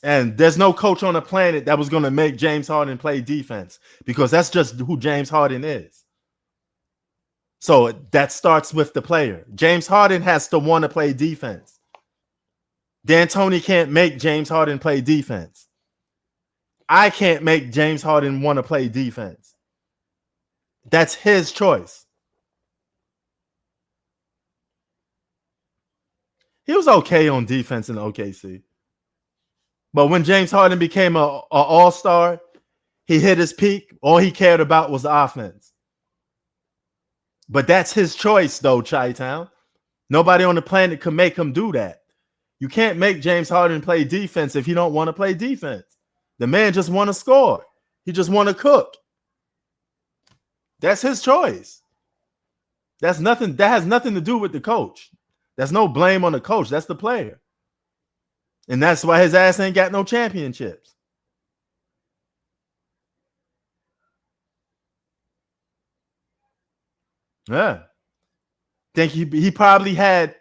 A: And there's no coach on the planet that was going to make James Harden play defense because that's just who James Harden is. So that starts with the player. James Harden has to want to play defense. D'Antoni can't make James Harden play defense. I can't make James Harden want to play defense. That's his choice. He was okay on defense in OKC. But when James Harden became an all-star, he hit his peak. All he cared about was the offense. But that's his choice, though, Chi-Town. Nobody on the planet can make him do that. You can't make James Harden play defense if he don't want to play defense. The man just want to score. He just want to cook. That's his choice. That has nothing to do with the coach. There's no blame on the coach. That's the player. And that's why his ass ain't got no championships. Yeah. Think he probably had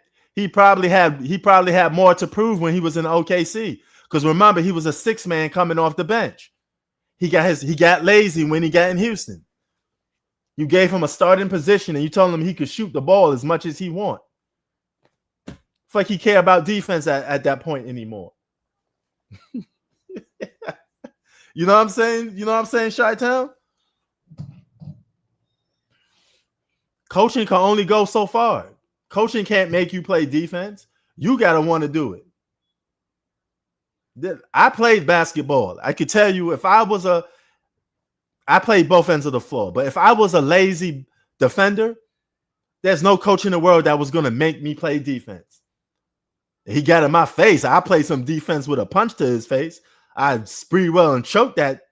A: more to prove when he was in OKC. Because remember, he was a six man coming off the bench. He got lazy when he got in Houston. You gave him a starting position and you told him he could shoot the ball as much as he want. It's like he care about defense at that point anymore. You know what I'm saying? You know what I'm saying, Chi-Town? Coaching can only go so far. Coaching can't make you play defense. You got to want to do it. I played basketball. I could tell you if I played both ends of the floor, but if I was a lazy defender, there's no coach in the world that was going to make me play defense. He got in my face. I played some defense with a punch to his face. I spree well and choke that.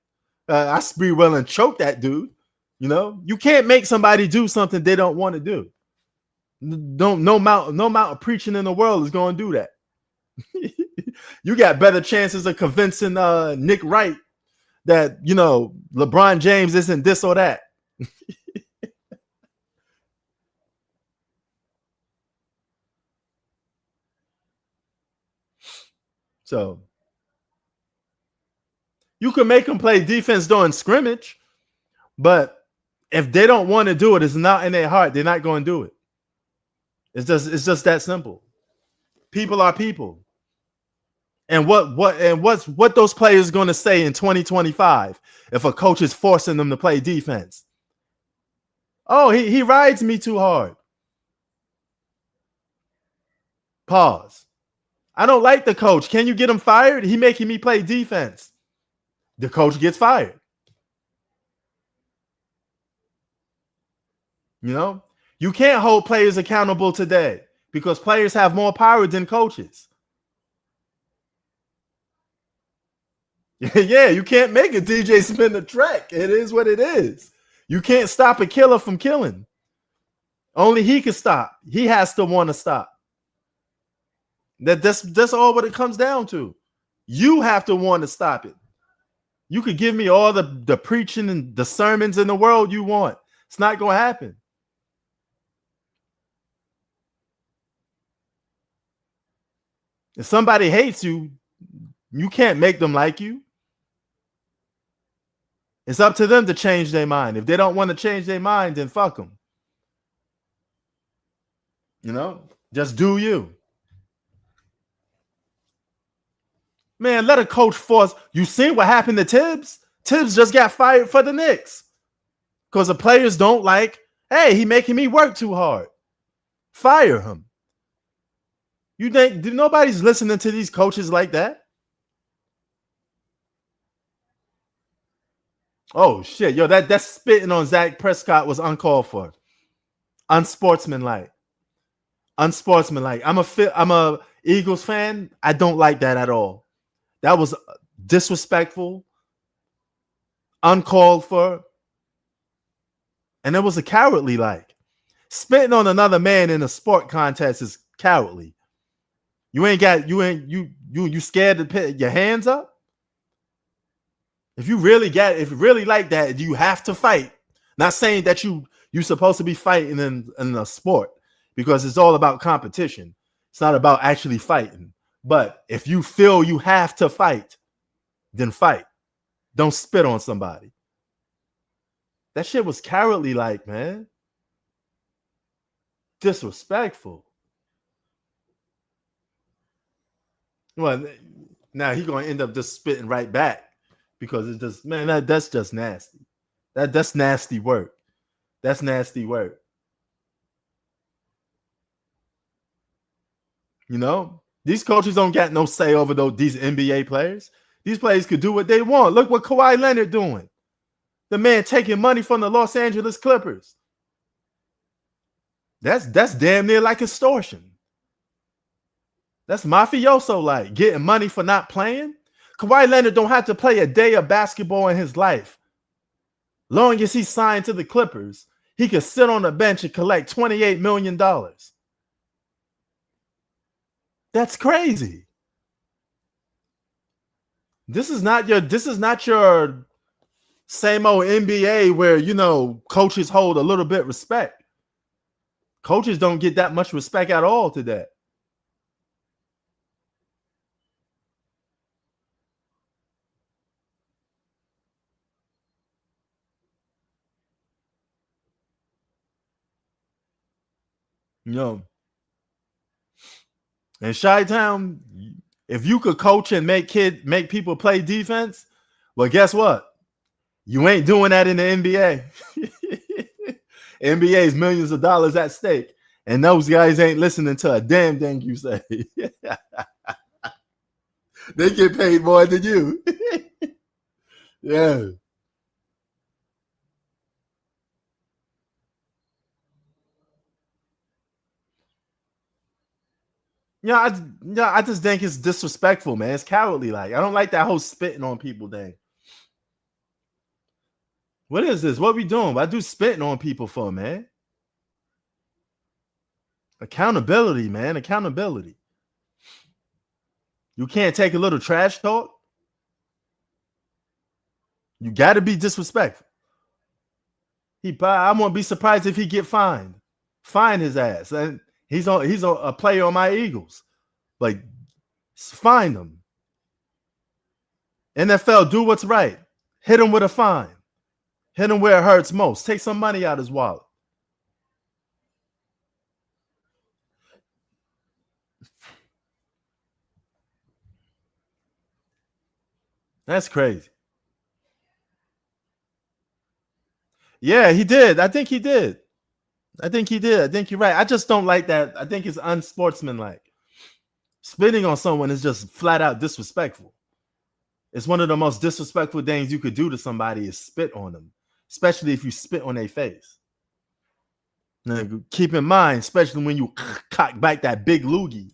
A: I spree well and choke that dude. You know, you can't make somebody do something they don't want to do. No amount of preaching in the world is going to do that. You got better chances of convincing Nick Wright that, you know, LeBron James isn't this or that. So you can make them play defense during scrimmage, but if they don't want to do it, it's not in their heart. They're not going to do it. It's just that simple. People are people. And what's those players going to say in 2025 if a coach is forcing them to play defense? Oh, he rides me too hard. Pause. I don't like the coach. Can you get him fired? He making me play defense. The coach gets fired. You know, you can't hold players accountable today because players have more power than coaches. Yeah, you can't make a DJ spin the track. It is what it is. You can't stop a killer from killing. Only he can stop. He has to want to stop. That's all what it comes down to. You have to want to stop it. You could give me all the preaching and the sermons in the world you want. It's not going to happen. If somebody hates you, you can't make them like you. It's up to them to change their mind. If they don't want to change their mind, then fuck them. You know, just do you. Man, let a coach force. You see what happened to Tibbs? Tibbs just got fired for the Knicks because the players don't like, hey, he making me work too hard. Fire him. You think nobody's listening to these coaches like that? Oh shit, yo, that spitting on Zach Prescott was uncalled for, unsportsmanlike, unsportsmanlike. I'm a Eagles fan. I don't like that at all. That was disrespectful, uncalled for, and it was a cowardly like. Spitting on another man in a sport contest is cowardly. You scared to put your hands up? If you really like that, you have to fight. Not saying that you're supposed to be fighting in a sport because it's all about competition. It's not about actually fighting. But if you feel you have to fight, then fight. Don't spit on somebody. That shit was cowardly like, man. Disrespectful. Well, now he's gonna end up just spitting right back because it's just, man, that's just nasty. That's nasty work. That's nasty work. You know, these coaches don't got no say over these NBA players. These players could do what they want. Look what Kawhi Leonard doing. The man taking money from the Los Angeles Clippers. That's damn near like extortion. That's mafioso like getting money for not playing. Kawhi Leonard don't have to play a day of basketball in his life. Long as he's signed to the Clippers, he could sit on the bench and collect $28 million. That's crazy. This is not your same old NBA where, you know, coaches hold a little bit respect. Coaches don't get that much respect at all today. You know, In Chi-Town, if you could coach and make people play defense, well, guess what? You ain't doing that in the NBA. NBA is millions of dollars at stake, and those guys ain't listening to a damn thing you say. They get paid more than you. Yeah. I just think it's disrespectful, man. It's cowardly. Like, I don't like that whole spitting on people thing. What is this? What we doing? What I do spitting on people for, man? Accountability, man. Accountability. You can't take a little trash talk. You got to be disrespectful. I won't be surprised if he get fined. Fine his ass. And he's a player on my Eagles. Like, fine him. NFL, do what's right. Hit him with a fine. Hit him where it hurts most. Take some money out of his wallet. That's crazy. Yeah, he did. I think he did. I think you're right. I just don't like that. I think it's unsportsmanlike. Spitting on someone is just flat out disrespectful. It's one of the most disrespectful things you could do to somebody is spit on them, especially if you spit on their face. Now, keep in mind, especially when you cock back that big loogie,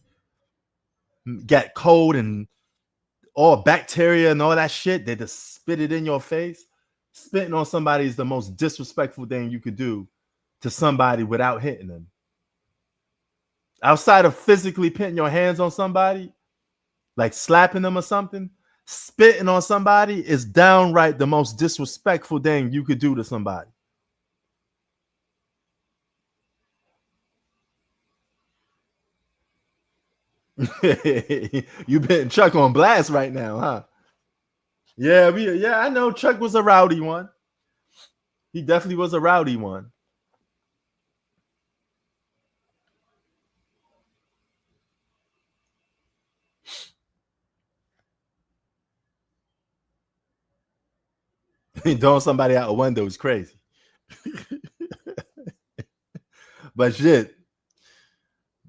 A: get cold and all bacteria and all that shit, they just spit it in your face. Spitting on somebody is the most disrespectful thing you could do to somebody without hitting them. Outside of physically putting your hands on somebody, like slapping them or something, spitting on somebody is downright the most disrespectful thing you could do to somebody. You been Chuck on blast right now, huh? Yeah, I know Chuck was a rowdy one. He definitely was a rowdy one. Throwing somebody out a window is crazy. But shit,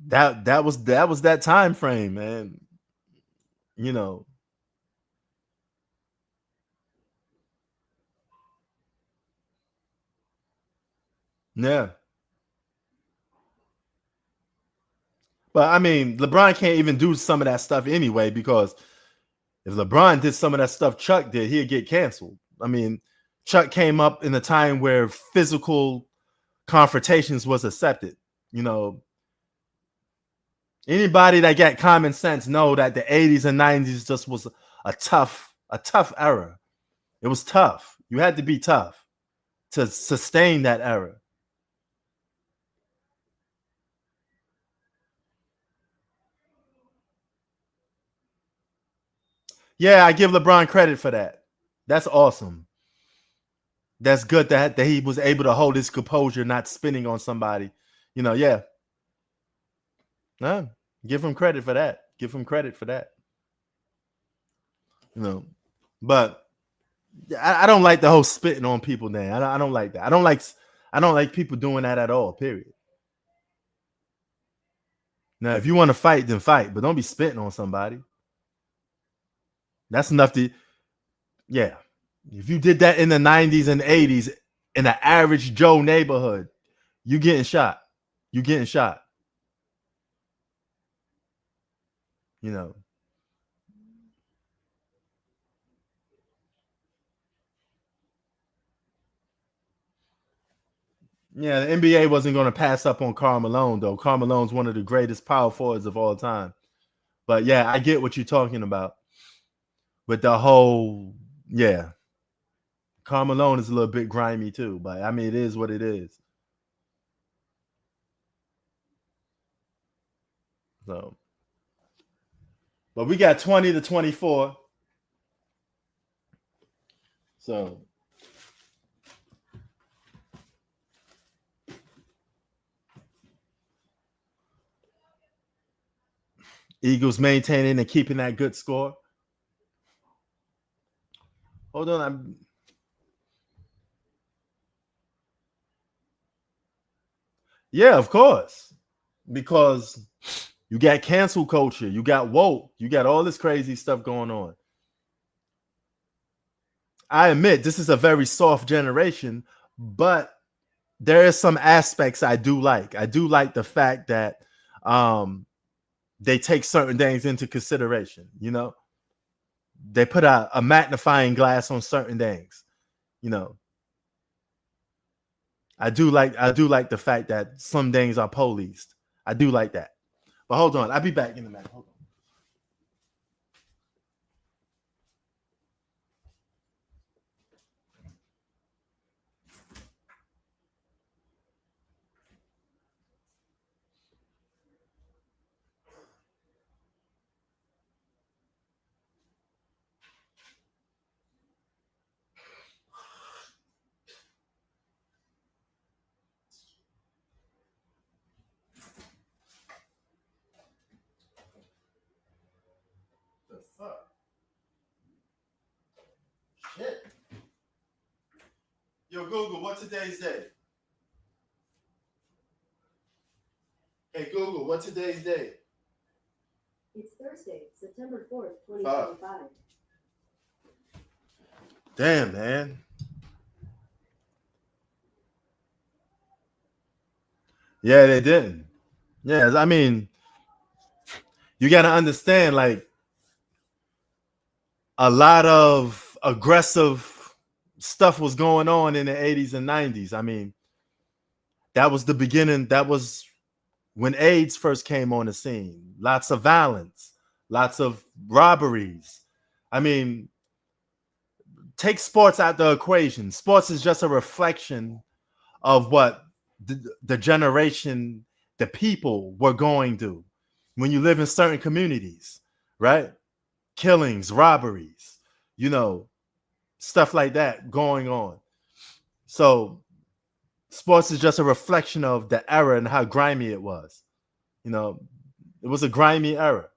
A: that was that time frame, man. You know, yeah. But I mean, LeBron can't even do some of that stuff anyway, because if LeBron did some of that stuff Chuck did, he'd get canceled. I mean, Chuck came up in a time where physical confrontations was accepted. You know, anybody that got common sense know that the 80s and 90s just was a tough era. It was tough. You had to be tough to sustain that era. Yeah, I give LeBron credit for that. That's awesome. That's good that he was able to hold his composure, not spinning on somebody. Yeah. No, give him credit for that. Give him credit for that. But I don't like the whole spitting on people thing. I don't like that. I don't like people doing that at all. Period. Now, if you want to fight, then fight, but don't be spitting on somebody. That's enough to, yeah. If you did that in the 90s and 80s in an average Joe neighborhood, you getting shot. You getting shot. You know. Yeah, the NBA wasn't going to pass up on Karl Malone, though. Karl Malone's one of the greatest power forwards of all time. But yeah, I get what you're talking about. With the whole, yeah. Karl Malone is a little bit grimy too, but I mean, it is what it is. So, but we got 20-24. So, Eagles maintaining and keeping that good score. Hold on, yeah, of course, because you got cancel culture, you got woke, you got all this crazy stuff going on. I admit this is a very soft generation, but there is some aspects I do like. I do like the fact that um, they take certain things into consideration. You know, they put a magnifying glass on certain things. You know, I do like the fact that some things are policed. I do like that. But hold on, I'll be back in a minute. Hold on. The fuck? Shit. Yo, Google, what today's day? Hey, Google, what today's day?
B: It's Thursday, September 4th, 2025.
A: Damn, man. Yeah, they didn't. Yeah, I mean, you got to understand, like, a lot of aggressive stuff was going on in the 80s and 90s. I mean, that was the beginning. That was when AIDS first came on the scene. Lots of violence, lots of robberies. I mean, take sports out the equation. Sports is just a reflection of what the generation, the people were going through when you live in certain communities, right? Killings, robberies, you know, stuff like that going on. So sports is just a reflection of the era and how grimy it was. You know, it was a grimy era.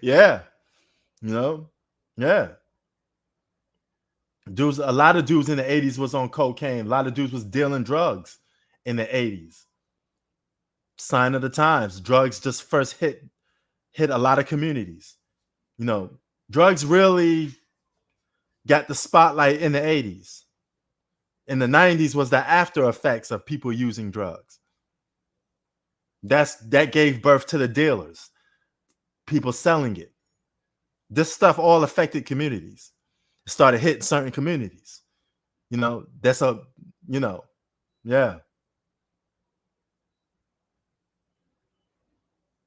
A: Yeah, you know, yeah. Dudes, a lot of dudes in the 80s was on cocaine. A lot of dudes was dealing drugs in the 80s. Sign of the times. Drugs just first hit a lot of communities. You know, drugs really got the spotlight in the 80s. In the 90s was the after effects of people using drugs. That gave birth to the dealers, people selling it. This stuff all affected communities. It started hitting certain communities. You know, that's a, you know, yeah.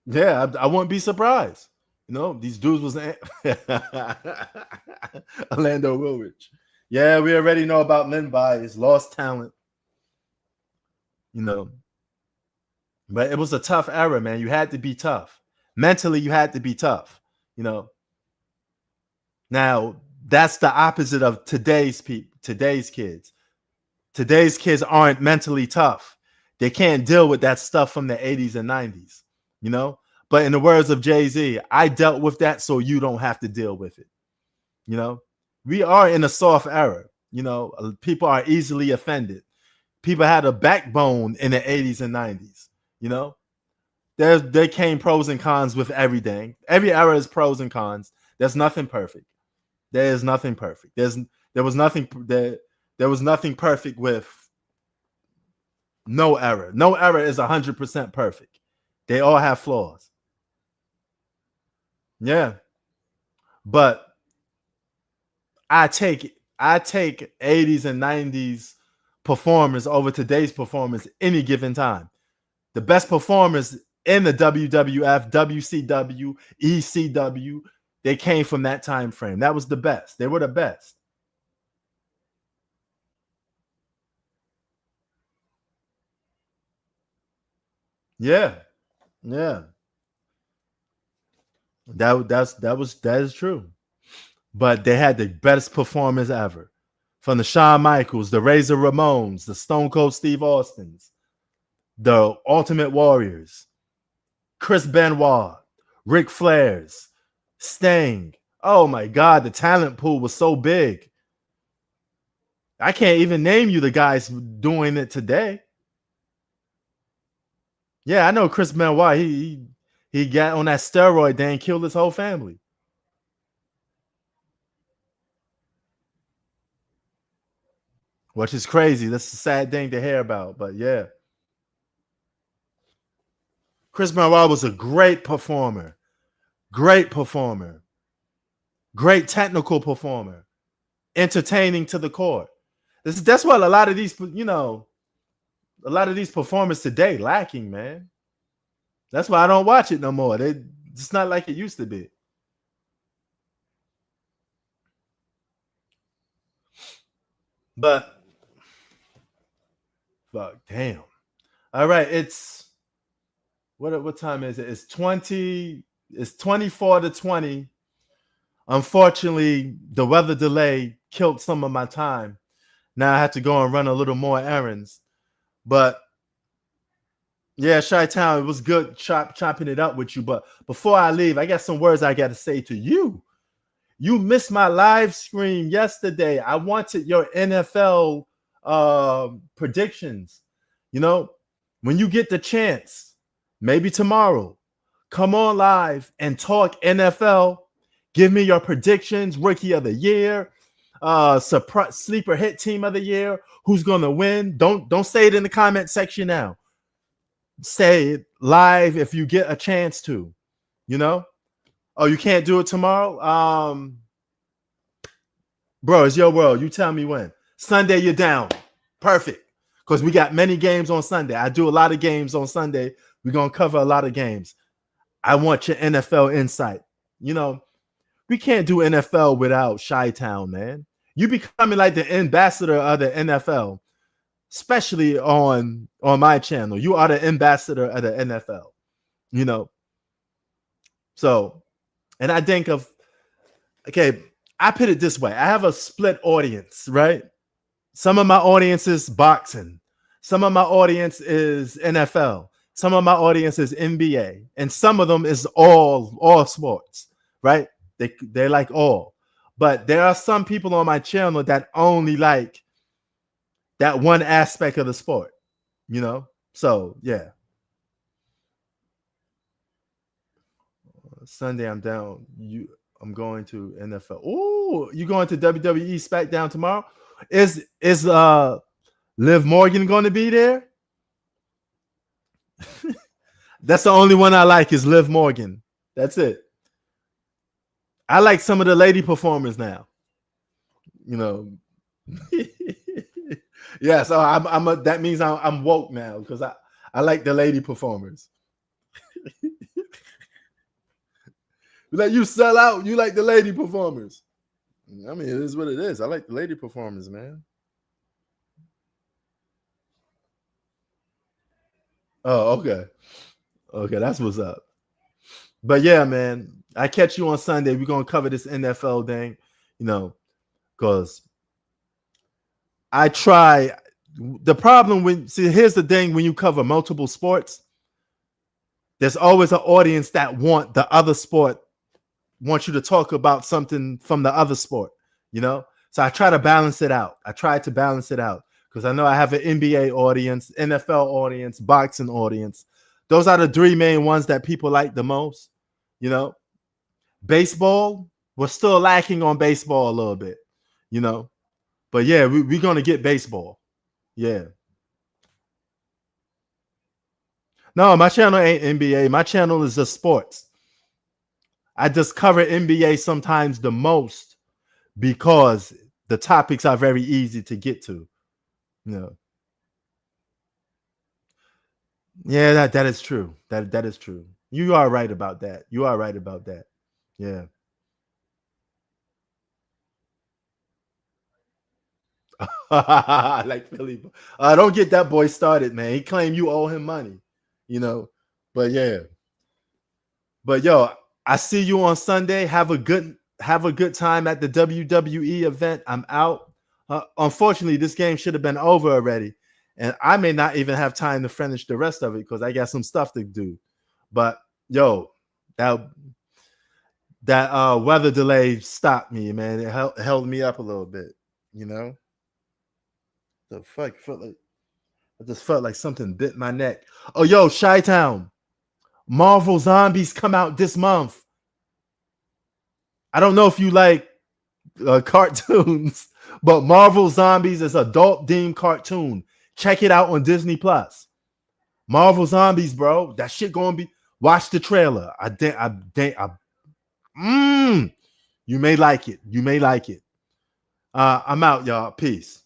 A: Yeah, I wouldn't be surprised. You know, these dudes was Orlando Woolrich. Yeah, we already know about Lynn Bias, lost talent, you know. But it was a tough era, man. You had to be tough. Mentally, you had to be tough, you know. Now, that's the opposite of today's people, today's kids. Today's kids aren't mentally tough. They can't deal with that stuff from the 80s and 90s, you know? But in the words of Jay-Z, I dealt with that so you don't have to deal with it. You know, we are in a soft era. You know, people are easily offended. People had a backbone in the 80s and 90s. You know, there came pros and cons with everything. Every era is pros and cons. There's nothing perfect. There is nothing perfect. There was nothing perfect with no era. No era is 100% perfect. They all have flaws. Yeah, but I take 80s and 90s performers over today's performance any given time. The best performers in the WWF, WCW, ECW, they came from that time frame. That was the best. They were the best. Yeah. Yeah. That is true. But they had the best performers ever from the Shawn Michaels, the Razor Ramones, the Stone Cold Steve Austins, the Ultimate Warriors, Chris Benoit, Ric Flair's, Sting. Oh my God, the talent pool was so big. I can't even name you the guys doing it today. Yeah, I know Chris Benoit. He got on that steroid day and killed his whole family. Which is crazy. That's a sad thing to hear about. But yeah. Chris Benoit was a great performer. Great performer. Great technical performer. Entertaining to the core. That's what a lot of these, a lot of these performers today lacking, man. That's why I don't watch it no more. It's not like it used to be. But fuck, damn. All right, it's what time is it? It's 24 to 20. Unfortunately, the weather delay killed some of my time. Now I have to go and run a little more errands. But yeah, Chi-Town, it was good chopping it up with you. But before I leave, I got some words I got to say to you. You missed my live stream yesterday. I wanted your NFL predictions. When you get the chance, maybe tomorrow, come on live and talk NFL. Give me your predictions, rookie of the year, surprise sleeper hit team of the year, who's gonna win. Don't say it in the comment section now. Say it live if you get a chance to. Oh, you can't do it tomorrow? Bro, it's your world. You tell me when. Sunday, you're down. Perfect. Because we got many games on Sunday. I do a lot of games on Sunday. We're going to cover a lot of games. I want your NFL insight. We can't do NFL without Chi-Town, man. You becoming like the ambassador of the NFL, especially on my channel. You are the ambassador of the NFL, So, and I think okay, I put it this way. I have a split audience, right? Some of my audience is boxing. Some of my audience is NFL. Some of my audience is NBA. And some of them is all sports, right? They like all. But there are some people on my channel that only like that one aspect of the sport, So, yeah. Sunday, I'm down. I'm going to NFL. Oh, you going to WWE SmackDown tomorrow? Is Liv Morgan going to be there? That's the only one I like is Liv Morgan. That's it. I like some of the lady performers now. Yeah, so that means I'm woke now because I like the lady performers. Let you sell out. You like the lady performers. I mean, it is what it is. I like the lady performers, man. Oh, okay. Okay, that's what's up. But yeah, man, I catch you on Sunday. We're going to cover this NFL thing, because I try. The problem here's the thing when you cover multiple sports, there's always an audience that want the other sport, want you to talk about something from the other sport, So I try to balance it out. I try to balance it out because I know I have an NBA audience, NFL audience, boxing audience. Those are the three main ones that people like the most, Baseball, we're still lacking on baseball a little bit, But yeah, we're going to get baseball. Yeah. No, my channel ain't NBA. My channel is just sports. I just cover NBA sometimes the most because the topics are very easy to get to. Yeah, that is true. That is true. You are right about that. You are right about that. Yeah. Like Philly. Don't get that boy started, man. He claimed you owe him money, But yeah. But yo, I see you on Sunday. Have a good time at the WWE event. I'm out. Unfortunately, this game should have been over already, and I may not even have time to finish the rest of it because I got some stuff to do. But yo, that weather delay stopped me, man. It held me up a little bit, you know. The fuck, I just felt like something bit my neck. Oh, yo, Chi-Town, Marvel Zombies come out this month. I don't know if you like cartoons, but Marvel Zombies is adult themed cartoon. Check it out on Disney Plus. Marvel Zombies, bro. That shit gonna be. Watch the trailer. You may like it. You may like it. I'm out, y'all. Peace.